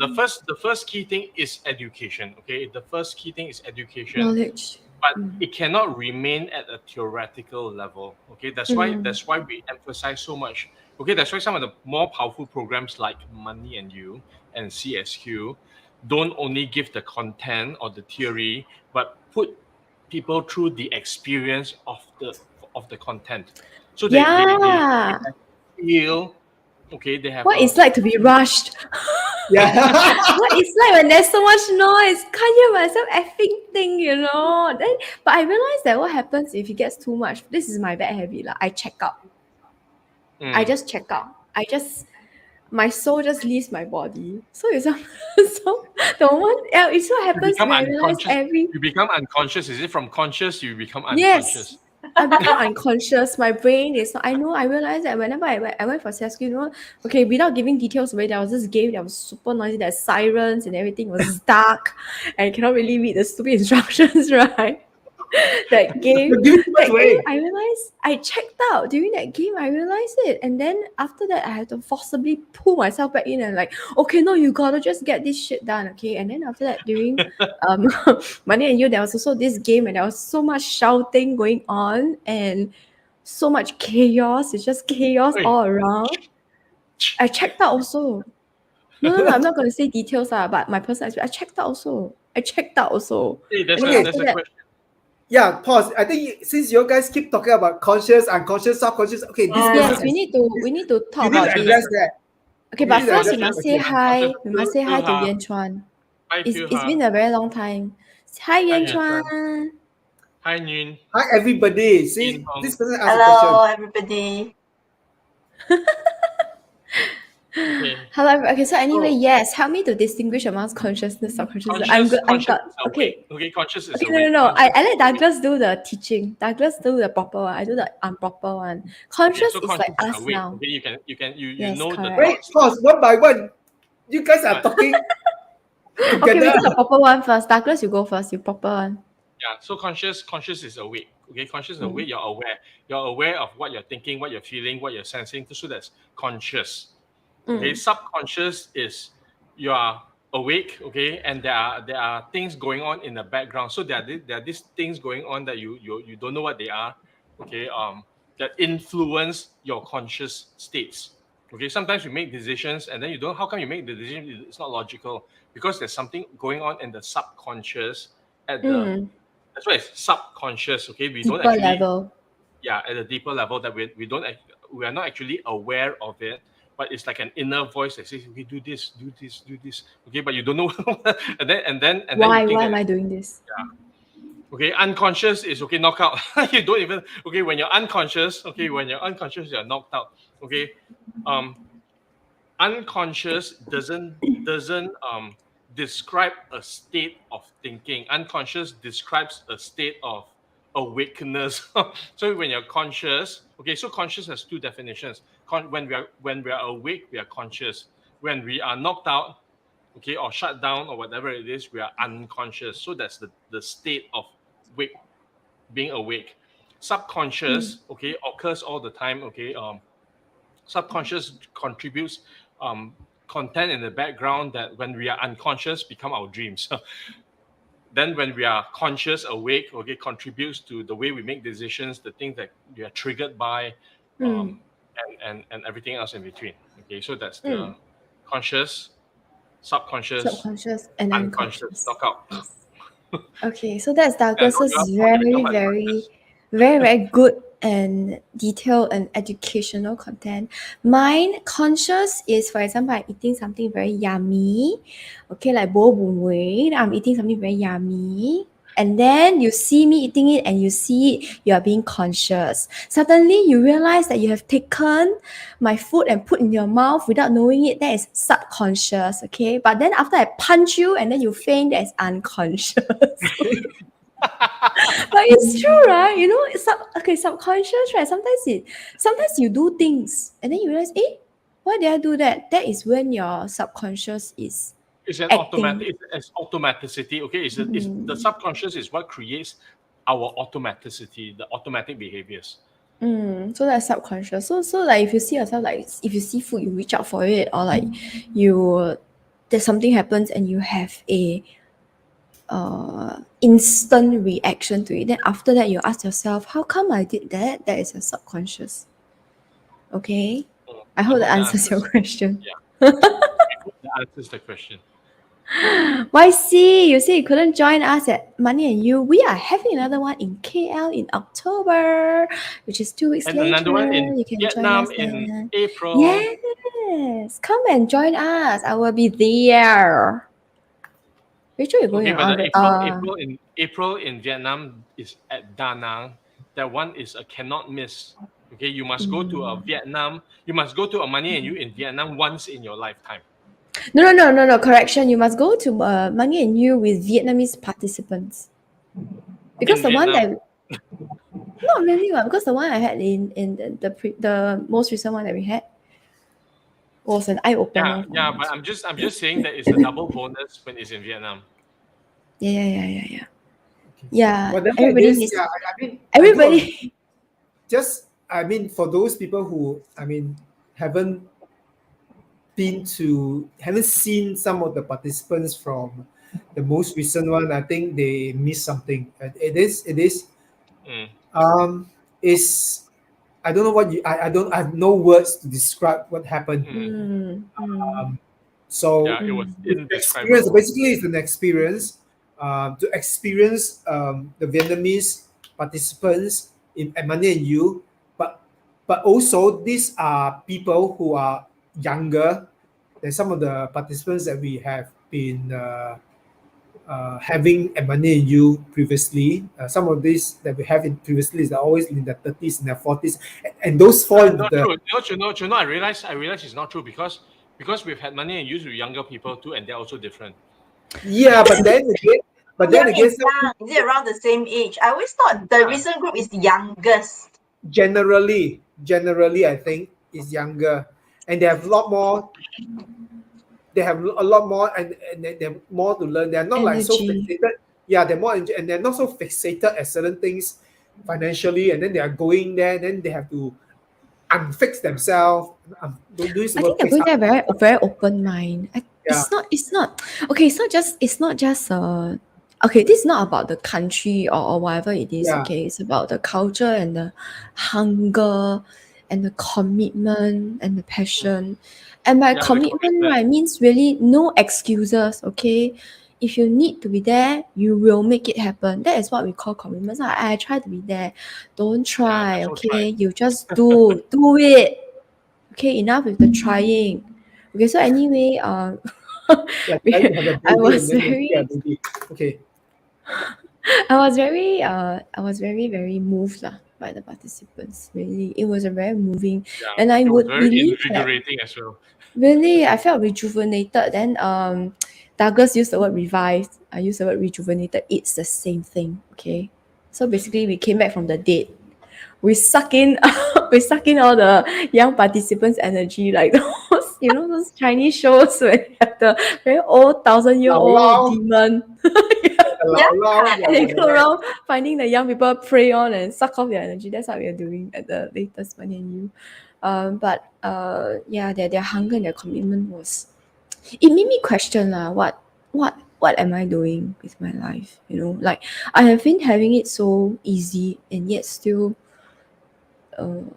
the first key thing is education. Okay, the first key thing is education, knowledge. but it cannot remain at a theoretical level. Okay, that's why we emphasize so much. Okay, that's why some of the more powerful programs like Money and You and CSQ don't only give the content or the theory, but put people through the experience of the content, so they Yeah. feel okay. They have What a it's like to be rushed. Yeah. What it's like when there's so much noise. Can't hear myself effing thing, you know. Then, but I realized that what happens if it gets too much. This is my bad habit. I check out. I just check out. My soul just leaves my body. So it's so the one it's what you happens become when I realize unconscious. every You become unconscious. Is it from conscious you become yes. unconscious? I become unconscious. My brain is not. I know. I realized that whenever I went for CSQ, you know, okay, without giving details away, there was this game that was super noisy. There's sirens and everything was dark, and you cannot really read the stupid instructions, right? that game, You're giving too much that game, away. I realized I checked out during that game. I realized it, and then after that, I had to forcibly pull myself back in and like, okay, no, you gotta just get this shit done, okay. And then after that, during um Money and You, there was also this game, and there was so much shouting going on and so much chaos. It's just chaos Wait. all around. I checked out also. No, I'm not gonna say details, but my personal experience, I checked out also. Hey, And then Okay. after that's a that, question. Yeah, pause. I think since you guys keep talking about conscious, unconscious, subconscious, okay, this Mm. yes, person we need to you talk need about to this. address that. Okay, You but need to first we address must that. say Okay. hi. We must say hi to Tuha. Yan Chuan. Hi, It's Tuha. been a very long time. Hi Yan Yan Chuan. Hi, Nguyen. Hi everybody. Yin See, Hong. this person asked a question. Hello, everybody. Okay. Hello. Okay, so anyway, Oh. yes, help me to distinguish amongst consciousness, subconsciousness. I'm good. I'm Conscious got is okay. awake. Okay, conscious is Okay, awake. no. I Conscious let is awake. Douglas do the teaching. Douglas do the proper one. I do the improper one. Conscious So is like conscious is us awake. now. Okay, you Yes, know the correct. Wait, thoughts. pause one by one. You guys are What? talking Okay, we together. do the proper one first. Douglas, you go first. You proper one. Yeah, so conscious is awake. Okay, conscious is Mm. awake. You're aware. You're aware of what you're thinking, what you're feeling, what you're sensing. So that's conscious. Okay, Mm. subconscious is you are awake. Okay, and there are things going on in the background. So there are these things going on that you don't know what they are. Okay, that influence your conscious states. Okay, sometimes you make decisions and then you don't. How come you make the decision? It's not logical because there's something going on in the subconscious at the Mm. that's why it's subconscious. Okay, we don't Deeper actually level. at a deeper level that we are not actually aware of it, but it's like an inner voice that says, okay, do this, okay, but you don't know. and then Why? you think Why that am I doing this? okay, unconscious is okay, knockout. You don't even okay when you're unconscious, you're knocked out. Okay. um Unconscious doesn't describe a state of thinking. Unconscious describes a state of awakeness. So when you're conscious, okay, so conscious has two definitions. When we are awake, we are conscious. When we are knocked out, okay, or shut down or whatever it is, we are unconscious. So that's the state of wake, being awake. Subconscious, okay, occurs all the time. Okay. Subconscious contributes content in the background that when we are unconscious become our dreams. Then when we are conscious, awake, okay, contributes to the way we make decisions, the things that we are triggered by, Mm. and everything else in between. Okay, so that's the Mm. conscious, subconscious, Subconscious and unconscious unconscious. knockout. Yes. Okay, so that's Yeah, no, Douglas's you very, become very, unconscious. very good and detailed and educational content. Mine, conscious, is for example, I'm eating something very yummy. Okay, like bo boom wei. I'm eating something very yummy. And then you see me eating it and you see it, you are being conscious. Suddenly you realize that you have taken my food and put in your mouth without knowing it. That is subconscious, okay? But then after I punch you and then you faint, that is unconscious. But it's true, right? You know, subconscious, right? Sometimes you do things and then you realize, why did I do that? That is when your subconscious is It's an acting. it's automaticity. Okay, it's the subconscious is what creates our automaticity, the automatic behaviors. So that's subconscious. So like if you see yourself, like if you see food, you reach out for it, or like you there's something happens and you have a instant reaction to it. Then after that, you ask yourself, how come I did that? That is a subconscious. Okay, I I hope that hope that answers your answers. question. Yeah, I hope that answers the question. Why see? You say you couldn't join us at Money and You. We are having another one in KL in October, which is 2 weeks And another later. one in You can join us Vietnam in then. April. Yes, come and join us. I will be there. Rachel, you're going Okay, but on. the April in Vietnam is at Da Nang. That one is a cannot miss. Okay, you must go to a Vietnam. You must go to a Money and You in Vietnam once in your lifetime. No. Correction. You must go to Money and You with Vietnamese participants because In the one Vietnam. that not really one because the one I had in the most recent one that we had was an eye Yeah, opener for yeah, me. but I'm just saying that it's a double bonus when it's in Vietnam. Yeah. Okay. Yeah, Whatever it everybody is, needs. yeah, I mean, I do agree. Everybody. Just, I mean, for those people who, I mean, haven't seen some of the participants from the most recent one, I think they missed something. And it is, Mm. um, is I don't know what I have no words to describe what happened. Mm. Um, so Yeah, it was it's an experience. indescribable. Basically, it's an experience to experience the Vietnamese participants in at Money and You, but also these are people who are younger than some of the participants that we have been having at Money and You previously. Some of these that we have in previously is always in their 30s and their 40s, and those fall into Not the true. I realize it's not true because we've had Money and You with younger people too, and they're also different. yeah. But then again, Young and some young, is it around the same age? I always thought the Yeah. recent group is the youngest. generally I think is younger, and they have a lot more. They have a lot more, and they have more to learn. They're not like so Energy. fixated. Yeah, they're more, and they're not so fixated at certain things financially, and then they are going there, and then they have to unfix themselves. Don't use the I word think they're fix. going there very open mind. Yeah, It's not okay. It's not just okay. This is not about the country or whatever it is. yeah, Okay, it's about the culture and the hunger and the commitment and the passion. And by Yeah, the commitment, commitment. right, means really no excuses. Okay, if you need to be there, you will make it happen. That is what we call commitment. So I try to be there. Don't Yeah, I try. also tried. Okay, you just do it. Okay, enough with the trying. Okay, so anyway, yeah. Trying to have a I baby and was then don't get a very, baby. Okay, I was very moved lah by the participants. Really, it was a very moving, Yeah, and I it was would very believe that invigorating as well. really I felt rejuvenated. Then Douglas used the word revived. I used the word rejuvenated. It's the same thing. Okay, so basically we came back from the dead. We suck in we suck in all the young participants' energy, like those those Chinese shows where they have the very old 1,000-year lao old lao, demon Yeah, yeah, and they yeah, go yeah. around finding the young people prey on and suck off their energy. That's what we are doing at the latest Money and You. But yeah, their hunger and their commitment was it made me question what am I doing with my life? Like I have been having it so easy and yet still uh,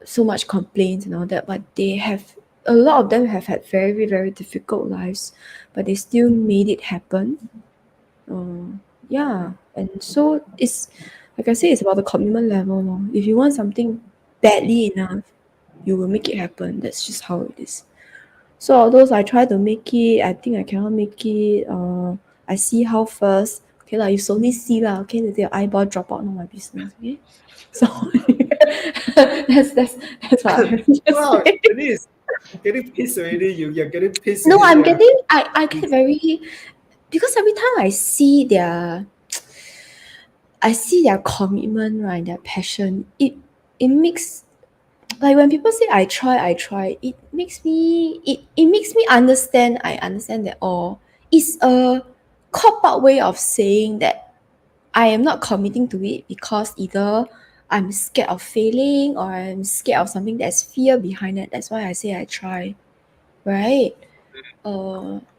so much complaints and all that, but they have a lot of them have had very very difficult lives, but they still made it happen. Yeah, and so it's like I say, it's about the commitment level. Lor. If you want something badly enough, you will make it happen. That's just how it is. So although I try to make it, I think I cannot make it. I see how first. Okay lah, you slowly see lah. Okay, that your eyeball drop out, not my business. Okay, so that's what I have to Wow, say. Denise, getting pissed already. You're getting pissed No, already. I'm Yeah. getting. I get very because every time I see their commitment, right, their passion. It makes like when people say I try, it makes me understand. I understand that It's a cop-out way of saying that I am not committing to it because either I'm scared of failing or I'm scared of something. There's fear behind it. That's why I say I try, right?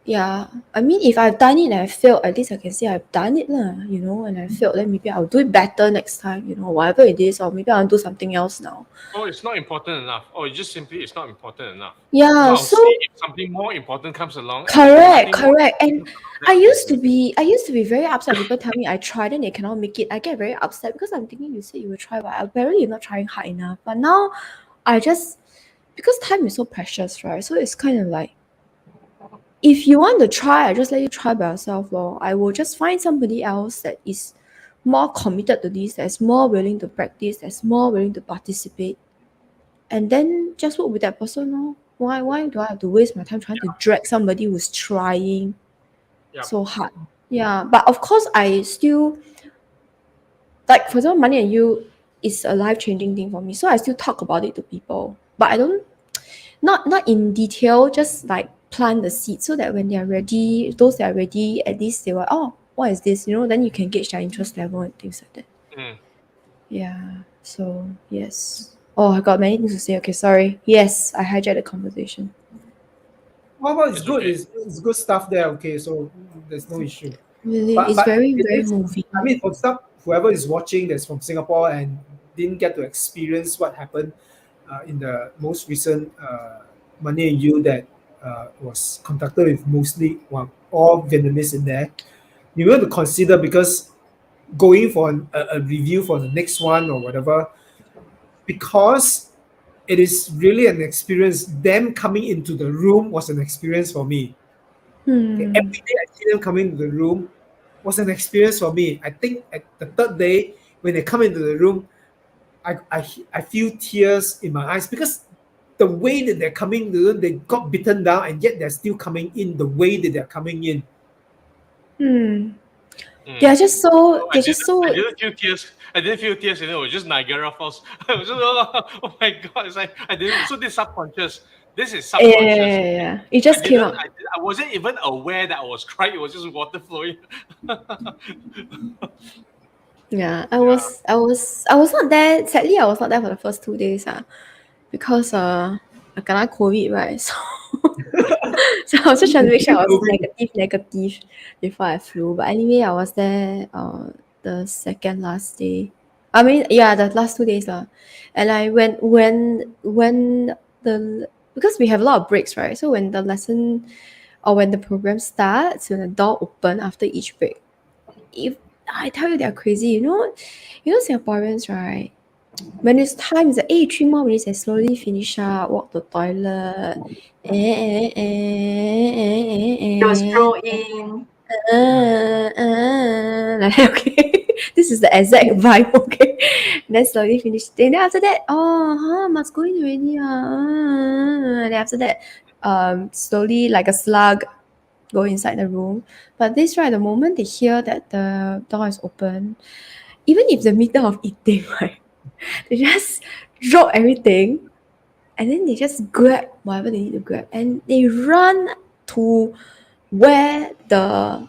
Yeah. I mean, if I've done it and I failed, at least I can say I've done it lah, you know, and I failed, then maybe I'll do it better next time, you know, whatever it is, or maybe I'll do something else now. Oh, it's not important enough. Or just simply it's not important enough. Yeah, So I'll so see if something more important comes along, and if there's nothing more correct. And important comes, then I used to be very upset. People tell me I tried and they cannot make it. I get very upset because I'm thinking you said you will try, but apparently you're not trying hard enough. But now I just, because time is so precious, right? So it's kind of like, if you want to try, I just let you try by yourself, lor. I will just find somebody else that is more committed to this, that's more willing to practice, that's more willing to participate, and then just work with that person, lor. Why do I have to waste my time trying to drag somebody who's trying yeah. so hard? Yeah, but of course I still, like, for example, Money and You is a life-changing thing for me, so I still talk about it to people, but I don't, not in detail, just like plant the seed so that when they are ready, those that are ready, at least they will, oh, what is this, you know, then you can gauge their interest level and things like that. Mm. Yeah, so yes. Oh, I got many things to say. Okay, sorry. Yes, I hijacked the conversation. Well, it's It's good. okay. It's good stuff there. Okay, so there's no issue. Really, But it's very, it very is. moving. I mean, for some whoever is watching that's from Singapore and didn't get to experience what happened in the most recent Money and You that was conducted with mostly all Vietnamese in there, you want to consider because going for a review for the next one or whatever, because it is really an experience. Them coming into the room was an experience for me. Okay, Hmm. every day I see them coming into the room was an experience for me. I think at the third day when they come into the room, I feel tears in my eyes because the way that they're coming, they got beaten down and yet they're still coming in the way that they're coming in. Hmm. Mm. Oh, They're just I so, didn't feel tears. I didn't feel tears. It was just Niagara Falls. I was just, oh my god! It's like I didn't. So this subconscious. This is yeah, yeah, subconscious. yeah, Okay? yeah. It just came out. I wasn't even aware that I was crying. It was just water flowing. Yeah, Yeah. I was not there. Sadly, I was not there for the first 2 days, because I kena COVID, right? So, so I was just trying to make sure I was negative before I flew. But anyway, I was there the second last day. I mean, yeah, the last 2 days lah. And I went when the, because we have a lot of breaks, right? So when the lesson or when the program starts, when the door open after each break, if I tell you they're crazy, you know Singaporeans, right? When it's time, it's like, hey, 3 more minutes, I slowly finish up, walk to the toilet. It was throw in. Like, okay, this is the exact vibe, okay. Then slowly finish. Then after that, must go in already. Then after that, slowly like a slug, go inside the room. But this, right, the moment they hear that the door is open, even if the middle of eating, right, they just drop everything and then they just grab whatever they need to grab and they run to where the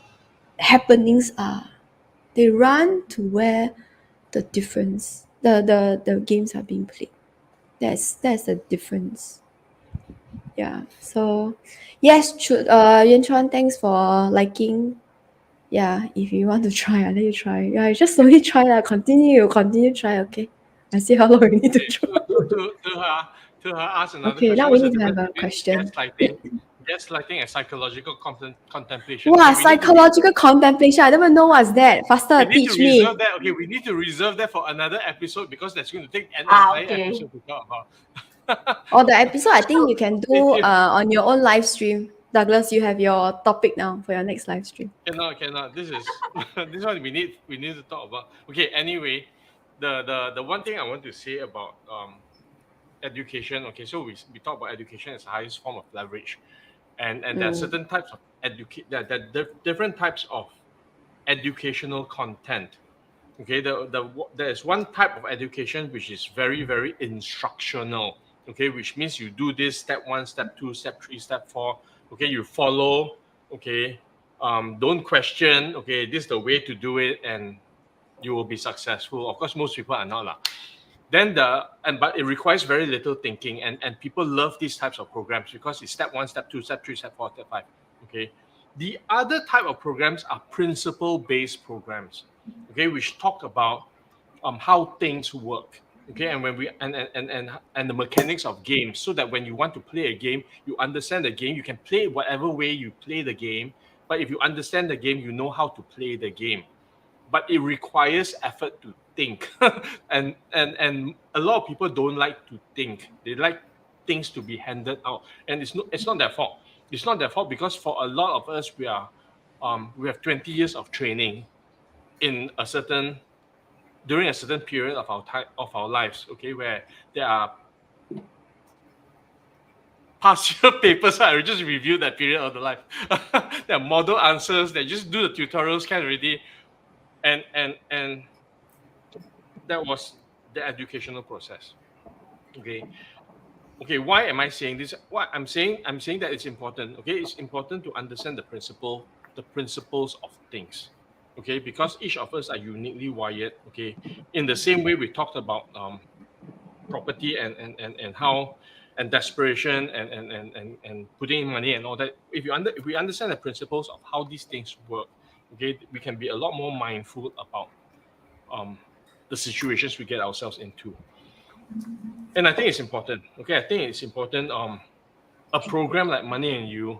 happenings are. They run to where the difference, the games are being played. That's the difference. Yeah. So yes, Yuan Chuan, thanks for liking. Yeah, if you want to try, I'll let you try. Yeah, just slowly try lah. Continue try, okay? I see how long we need to Okay, try. to her, ask another Okay, question. now we What's the need to difference have a between question. gaslighting and psychological contemplation? Wow, Okay, we need to reserve. psychological contemplation. I don't even know what's that. Faster, We need to teach me. reserve that. Okay, we need to reserve that for another episode because that's going to take an Ah, entire okay. episode to talk about. Or the episode, I think So you can do If on your own live stream. Douglas, you have your topic now for your next live stream. cannot. This is this one we need to talk about. Okay, anyway, the one thing I want to say about education. Okay, so we talk about education as the highest form of leverage, and there are Mm. certain types of different types of educational content. Okay, there's one type of education which is very very instructional. Okay, which means you do this step one, step two, step three, step four. Okay, you follow. Okay, Don't question. Okay, this is the way to do it, and you will be successful. Of course, most people are not lah. Then but it requires very little thinking, and people love these types of programs because it's step 1, step 2, step 3, step 4, step 5. Okay, the other type of programs are principle-based programs. Okay, which talk about how things work. Okay, and when we and the mechanics of games, so that when you want to play a game, you understand the game. You can play it whatever way you play the game, but if you understand the game, you know how to play the game. But it requires effort to think, and a lot of people don't like to think. They like things to be handed out, and it's not their fault. It's not their fault because for a lot of us, we have 20 years of training in a certain during a certain period of our lives, okay, where there are past year papers. I just reviewed that period of the life. There are model answers. They just do the tutorials kind of already, and that was the educational process. Okay. Why am I saying this? What I'm saying that it's important. Okay, it's important to understand the principles of things. Okay, because each of us are uniquely wired. Okay, in the same way we talked about property and how and desperation and putting in money and all that. If we understand the principles of how these things work, okay, we can be a lot more mindful about the situations we get ourselves into. And I think it's important. Okay, I think it's important. A program like Money and You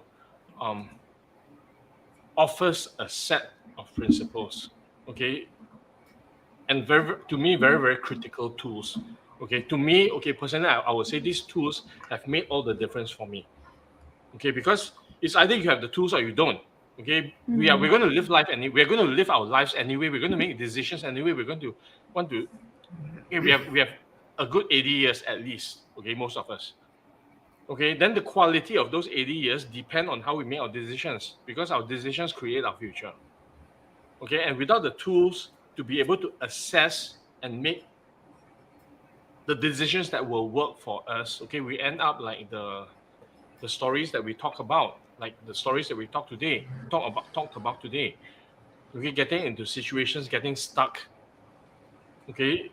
offers a set of principles. Okay, and to me, very, very critical tools. Okay, to me, okay, personally, I would say these tools have made all the difference for me. Okay, because it's either you have the tools or you don't. Okay, we're going to live life we're going to live our lives anyway. We're going to make decisions anyway. We're going to want to. Okay, we have a good 80 years at least. Okay, most of us. Okay, then the quality of those 80 years depend on how we make our decisions, because our decisions create our future. Okay, and without the tools to be able to assess and make the decisions that will work for us, okay, we end up like the stories that we talk about, like the stories that we talked about today. Okay, getting into situations, getting stuck. Okay,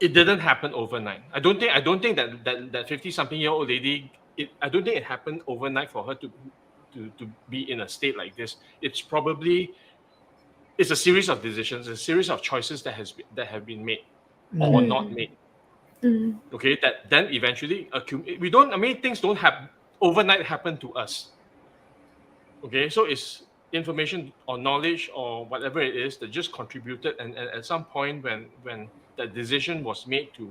it didn't happen overnight. I don't think that 50-something-year-old lady. I don't think it happened overnight for her to be in a state like this. It's a series of decisions, a series of choices that have been made or not made. Okay, that then eventually we don't. I mean, things don't happen overnight. Happen to us. Okay, so it's information or knowledge or whatever it is that just contributed, and at some point when that decision was made to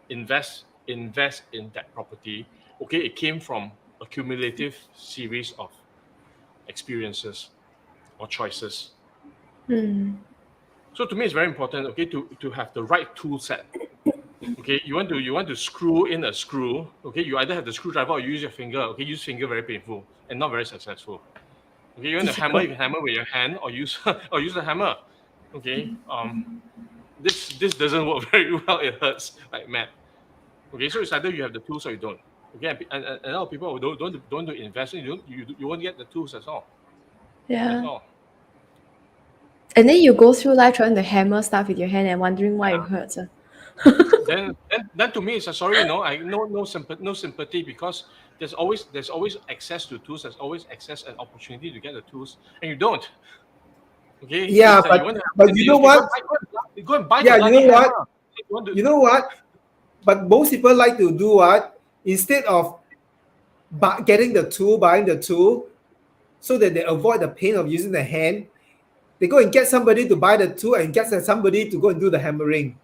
invest in that property, okay, it came from a cumulative series of experiences or choices. So to me, it's very important, okay, to have the right tool set. Okay, you want to screw in a screw. Okay, you either have the screwdriver or you use your finger. Okay, use finger, very painful and not very successful. Okay, you want to hammer, you can hammer with your hand or use the hammer. Okay, this doesn't work very well. It hurts like mad. Okay, so it's either you have the tools or you don't. Okay, and a lot of people don't do investing. You won't get the tools at all. Yeah. That's all. And then you go through life trying to hammer stuff with your hand and wondering why it hurts. Then to me it's a sorry, no sympathy, because there's always access to tools. There's always access and opportunity to get the tools, and you don't. Okay. Yeah, So but you know what? You go and buy Yeah, the you know what? hammer. You know what? But most people like to do what? Instead of getting the tool, buying the tool, so that they avoid the pain of using the hand, they go and get somebody to buy the tool and get somebody to go and do the hammering.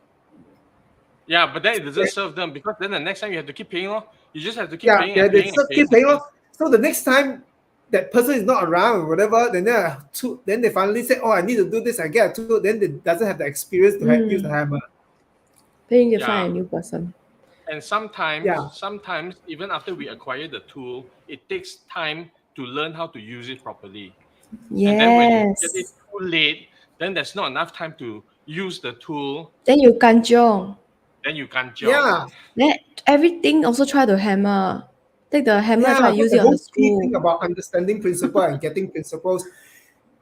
Yeah, but then it doesn't serve them, because then the next time you have to keep paying off. You just have to keep Yeah, paying they and paying. keep paying off. So the next time that person is not around or whatever, then they finally say, "Oh, I need to do this." I get a tool. Then they doesn't have the experience to use the hammer. Then you find a new person. And sometimes even after we acquire the tool, it takes time to learn how to use it properly. Yes. And then when you get it too late, then there's not enough time to use the tool. Then you kanchiong. Yeah. Then everything also try to hammer. Take the hammer, try to use the it on whole the key screw. thing about understanding principle and getting principles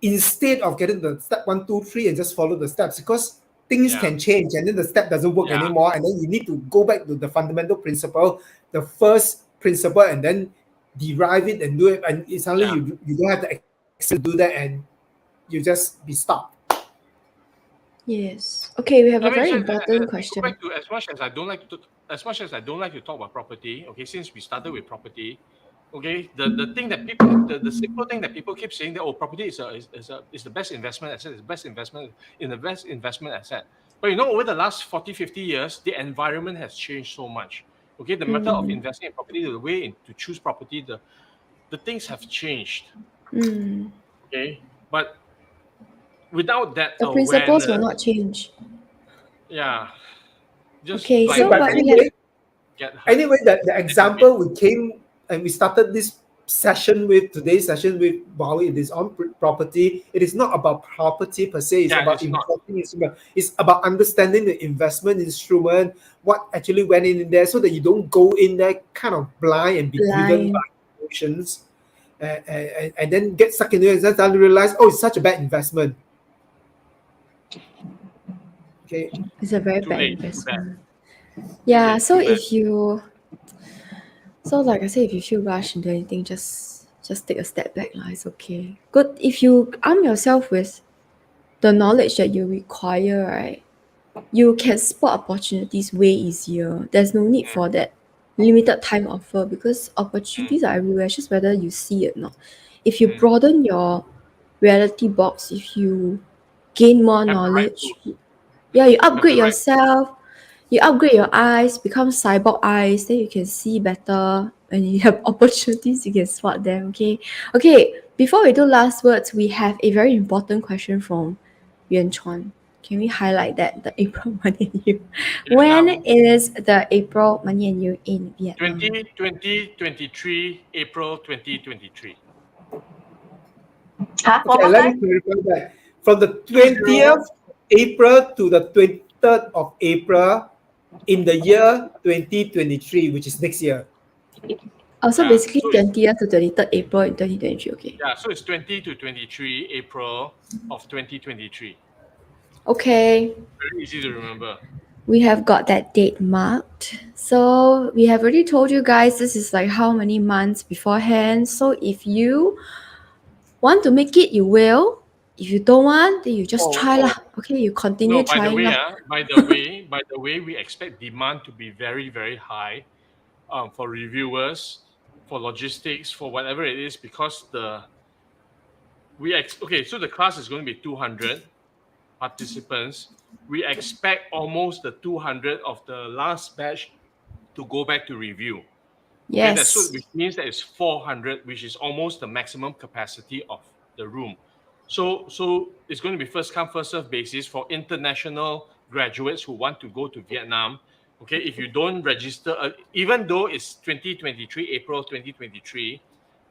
instead of getting the step 1, 2, 3 and just follow the steps, because things Yeah. can change and then the step doesn't work Yeah. anymore, and then you need to go back to the fundamental principle, the first principle, and then derive it and do it, and suddenly Yeah. you don't have the access to do that, and you just be stuck. Yes. Okay, we have a I mean, very so, important we go question. back to as much as I don't like to, as much as I don't like to talk about property. Okay, since we started with property, okay, the thing that people, the simple thing that people keep saying that, oh, property is the best investment asset, is the best investment in the best investment asset. But over the last 40, 50 years, the environment has changed so much. Okay, the method of investing in property, the way to choose property, the things have changed. Mm. Okay, but without that The principles will awareness, not change. yeah, just Okay, Okay, so but but blindly we have get hurt. anyway, the example we came and we started this today's session with, while it is on property, it is not about property per se, it's Yeah, about it's not. investing instrument. It's about understanding the investment instrument, what actually went in there, so that you don't go in there kind of blind and be driven by blind. emotions, and then get stuck in it and then realize, oh, it's such a bad investment. Okay. It's a very Too bad late. Too bad. investment. Too Yeah, late. so Too bad. if you so like I said, if you feel rushed into anything, just take a step back. It's okay. Good if you arm yourself with the knowledge that you require, right? You can spot opportunities way easier. There's no need for that limited time offer because opportunities are everywhere. It's just whether you see it or not. If you broaden your reality box, if you gain more Have the right knowledge, tools. yeah, you Have upgrade the right. yourself, you upgrade your eyes, become cyborg eyes, then you can see better and you have opportunities, you can spot them. Okay, before we do last words, we have a very important question from Yuan Chuan. Can we highlight that, the April Money and You? When Vietnam. is the April Money and You in Vietnam? 2023 April 2023. Huh? One Okay, more let me time? clarify that. From the 20. 20th April to the 23rd of April in the year 2023, which is next year. Also, Yeah. basically So it's 20th to 23rd April in 2023. Okay. yeah. So it's 20 to 23 April of 2023. Okay. Very easy to remember. We have got that date marked. So we have already told you guys this is like how many months beforehand. So if you want to make it, you will. If you don't want, then you just try lah. Okay, you continue No, by the trying way, lah. we expect demand to be very, very high, for reviewers, for logistics, for whatever it is, because okay, so the class is going to be 200 participants. We expect almost the 200 of the last batch to go back to review. Okay, Yes. which means that it's 400, which is almost the maximum capacity of the room. So it's going to be first come first serve basis for international graduates who want to go to Vietnam. Okay, if you don't register, even though it's 2023 April 2023,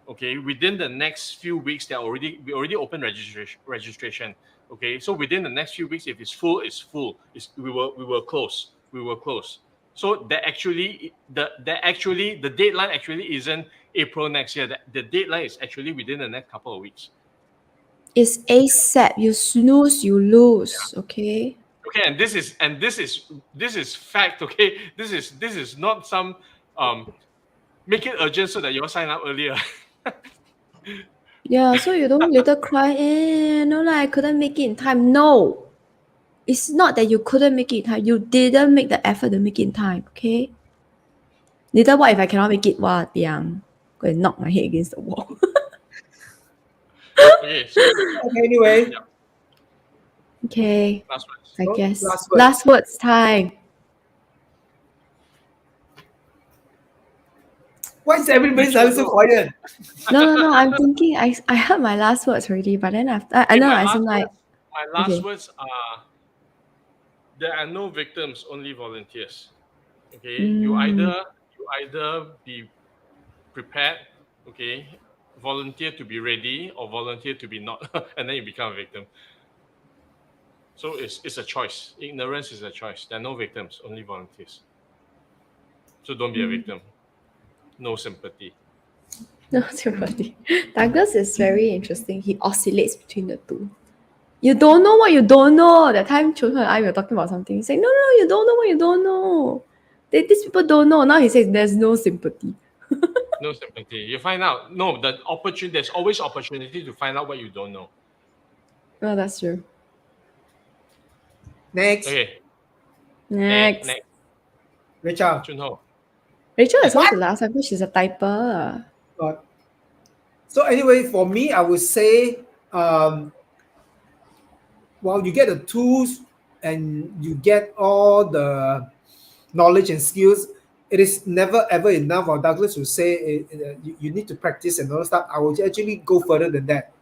okay, within the next few weeks, we already open registration. Okay, so within the next few weeks, if it's full, it's full. We will close. We will close. So the deadline actually isn't April next year. The deadline is actually within the next couple of weeks. It's ASAP. You snooze, you lose. Okay. Okay, and this is fact. Okay, this is not some make it urgent so that you all sign up earlier. Yeah, so you don't later cry, no lah, I couldn't make it in time. No. It's not that you couldn't make it in time. You didn't make the effort to make it in time, okay? Later, what if I cannot make it? Wow, Piang. Go and knock my head against the wall. Okay, so Okay, anyway, yeah, Okay, last words. I guess. last Last words. words time. Why is everybody Whichever. so quiet? No. I'm thinking. I heard my last words already, but then after I Okay, know my I last seem like words. My last okay. words are: there are no victims, only volunteers. Okay, Mm, you either be prepared, okay, volunteer to be ready, or volunteer to be not, and then you become a victim. So it's a choice. Ignorance is a choice. There are no victims, only volunteers. So don't be a victim. No sympathy. No sympathy. Douglas is very interesting. He oscillates between the two. You don't know what you don't know. That time Chun and I were talking about something. He's like, no, no, you don't know what you don't know. These people don't know. Now he says there's no sympathy. No sympathy. You find out. No, there's always opportunity to find out what you don't know. Well, that's true. Next, Okay. Next. Rachel. Junho. Rachel is What? supposed to last. I think she's a typer. God. So anyway, for me, I would say, while you get the tools and you get all the knowledge and skills, it is never ever enough. Or Douglas will say you need to practice and all stuff. I will actually go further than that.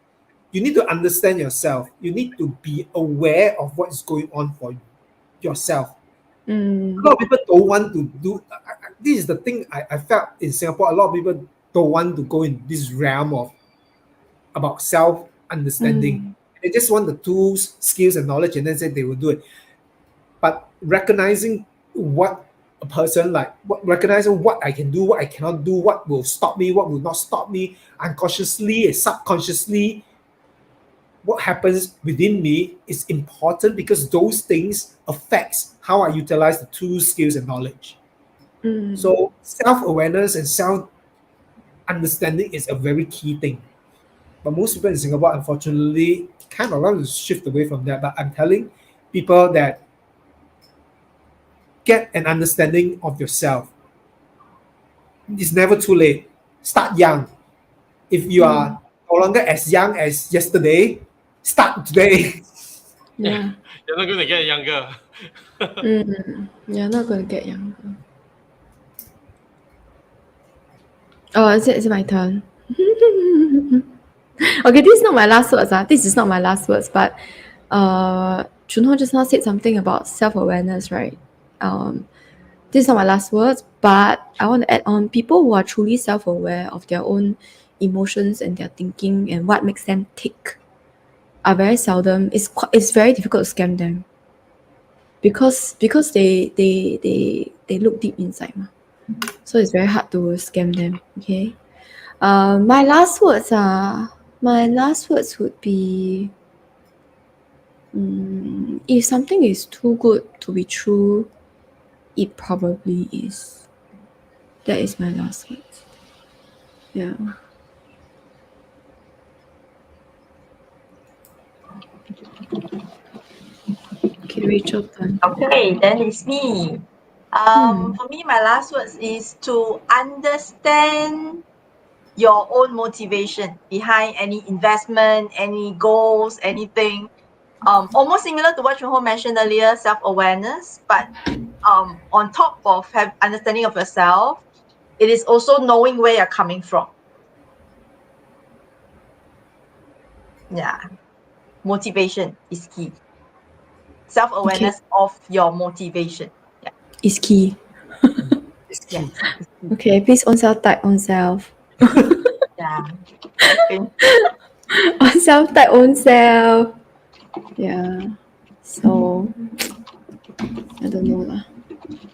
You need to understand yourself. You need to be aware of what is going on for yourself. A lot of people don't want to do. This is the thing I felt in Singapore. A lot of people don't want to go in this realm of about self understanding. They just want the tools, skills, and knowledge, and then say they will do it. But recognizing what a person recognizing what I can do, what I cannot do, what will stop me, what will not stop me, unconsciously and subconsciously, what happens within me is important because those things affects how I utilize the tools, skills, and knowledge. So self-awareness and self-understanding is a very key thing. But most people in Singapore, unfortunately, kind of want to shift away from that. But I'm telling people that get an understanding of yourself. It's never too late. Start young. If you are no longer as young as yesterday, start today. Yeah. You're not going to get younger. You're not going to get younger. Oh, is it my turn? Okay, this is not my last words. This is not my last words, but Junho just now said something about self-awareness, right? This is not my last words, but I want to add on people who are truly self-aware of their own emotions and their thinking and what makes them tick are very seldom. It's very difficult to scam them because they look deep inside. So it's very hard to scam them. Okay. My last words would be if something is too good to be true, it probably is. That is my last words. Yeah. Okay, Rachel turn. Okay, then it's me. For me, my last words is to understand your own motivation behind any investment, any goals, anything. Almost similar to what Chun-Ho mentioned earlier, self-awareness, but on top of understanding of yourself, it is also knowing where you're coming from. Yeah. Motivation is key. Self-awareness of your motivation. Yeah. Is key. Yes. Okay, please own self type own self. Yeah. Own self type own self. Yeah. So I don't know lah.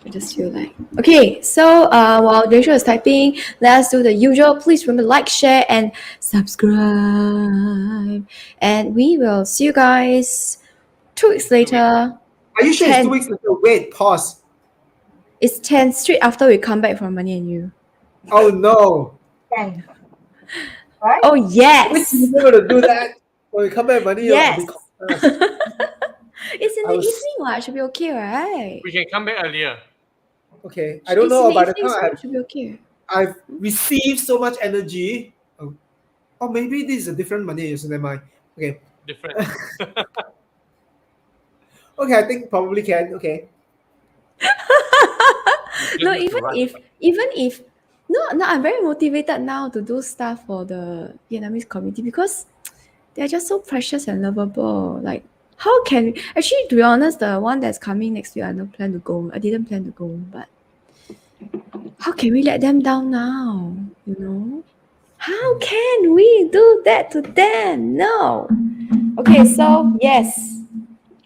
I just feel like okay. So while Rachel is typing, let's do the usual. Please remember like, share, and subscribe. And we will see you guys 2 weeks later. Are you sure it's 10. 2 weeks later? Wait, pause. It's 10 straight after we come back from Money and You. Oh no. Okay. Right? Oh yes. We're going to do that when we come back, money. Yes. I'll be confused. It's in the evening, what? Should be okay, right? We can come back earlier. Okay, I don't know. By the time should be okay. I've received so much energy. Oh, maybe this is a different money. So never mind. Okay. Different. Okay, I think probably can. Okay. No, even if no, I'm very motivated now to do stuff for the Vietnamese community because they're just so precious and lovable. Like, how can actually, to be honest, the one that's coming next week, I don't plan to go. I didn't plan to go, but how can we let them down now? You know, how can we do that to them? No. Okay, so yes,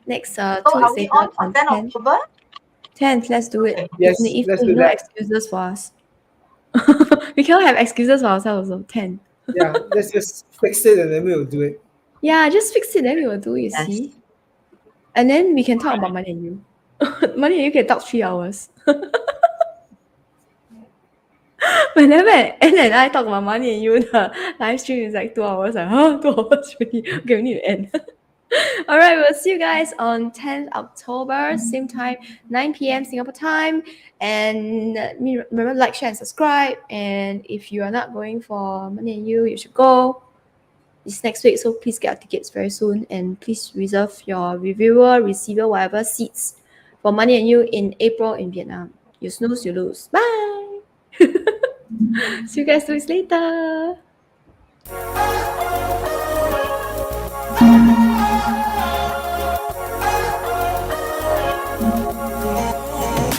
next So 2 are weeks we later on 10 October? 10th, let's do it. Yes, In the let's evening, do no that. excuses for us. We cannot have excuses for ourselves. Also. 10. Yeah, let's just fix it and then we'll do it. Yeah, just fix it, then we will do it, Yes. see? And then we can talk about money and you. Money and you can talk 3 hours. Whenever Anne and I talk about money and you, the live stream is like 2 hours. Like, 2 hours really? Okay, we need to end. All right, we'll see you guys on 10th October, same time, 9 p.m. Singapore time. And remember, like, share, and subscribe. And if you are not going for Money and You should go. It's next week, so please get our tickets very soon. And please reserve your reviewer, receiver, whatever seats for Money and You in April in Vietnam. You snooze, you lose. Bye. See you guys later.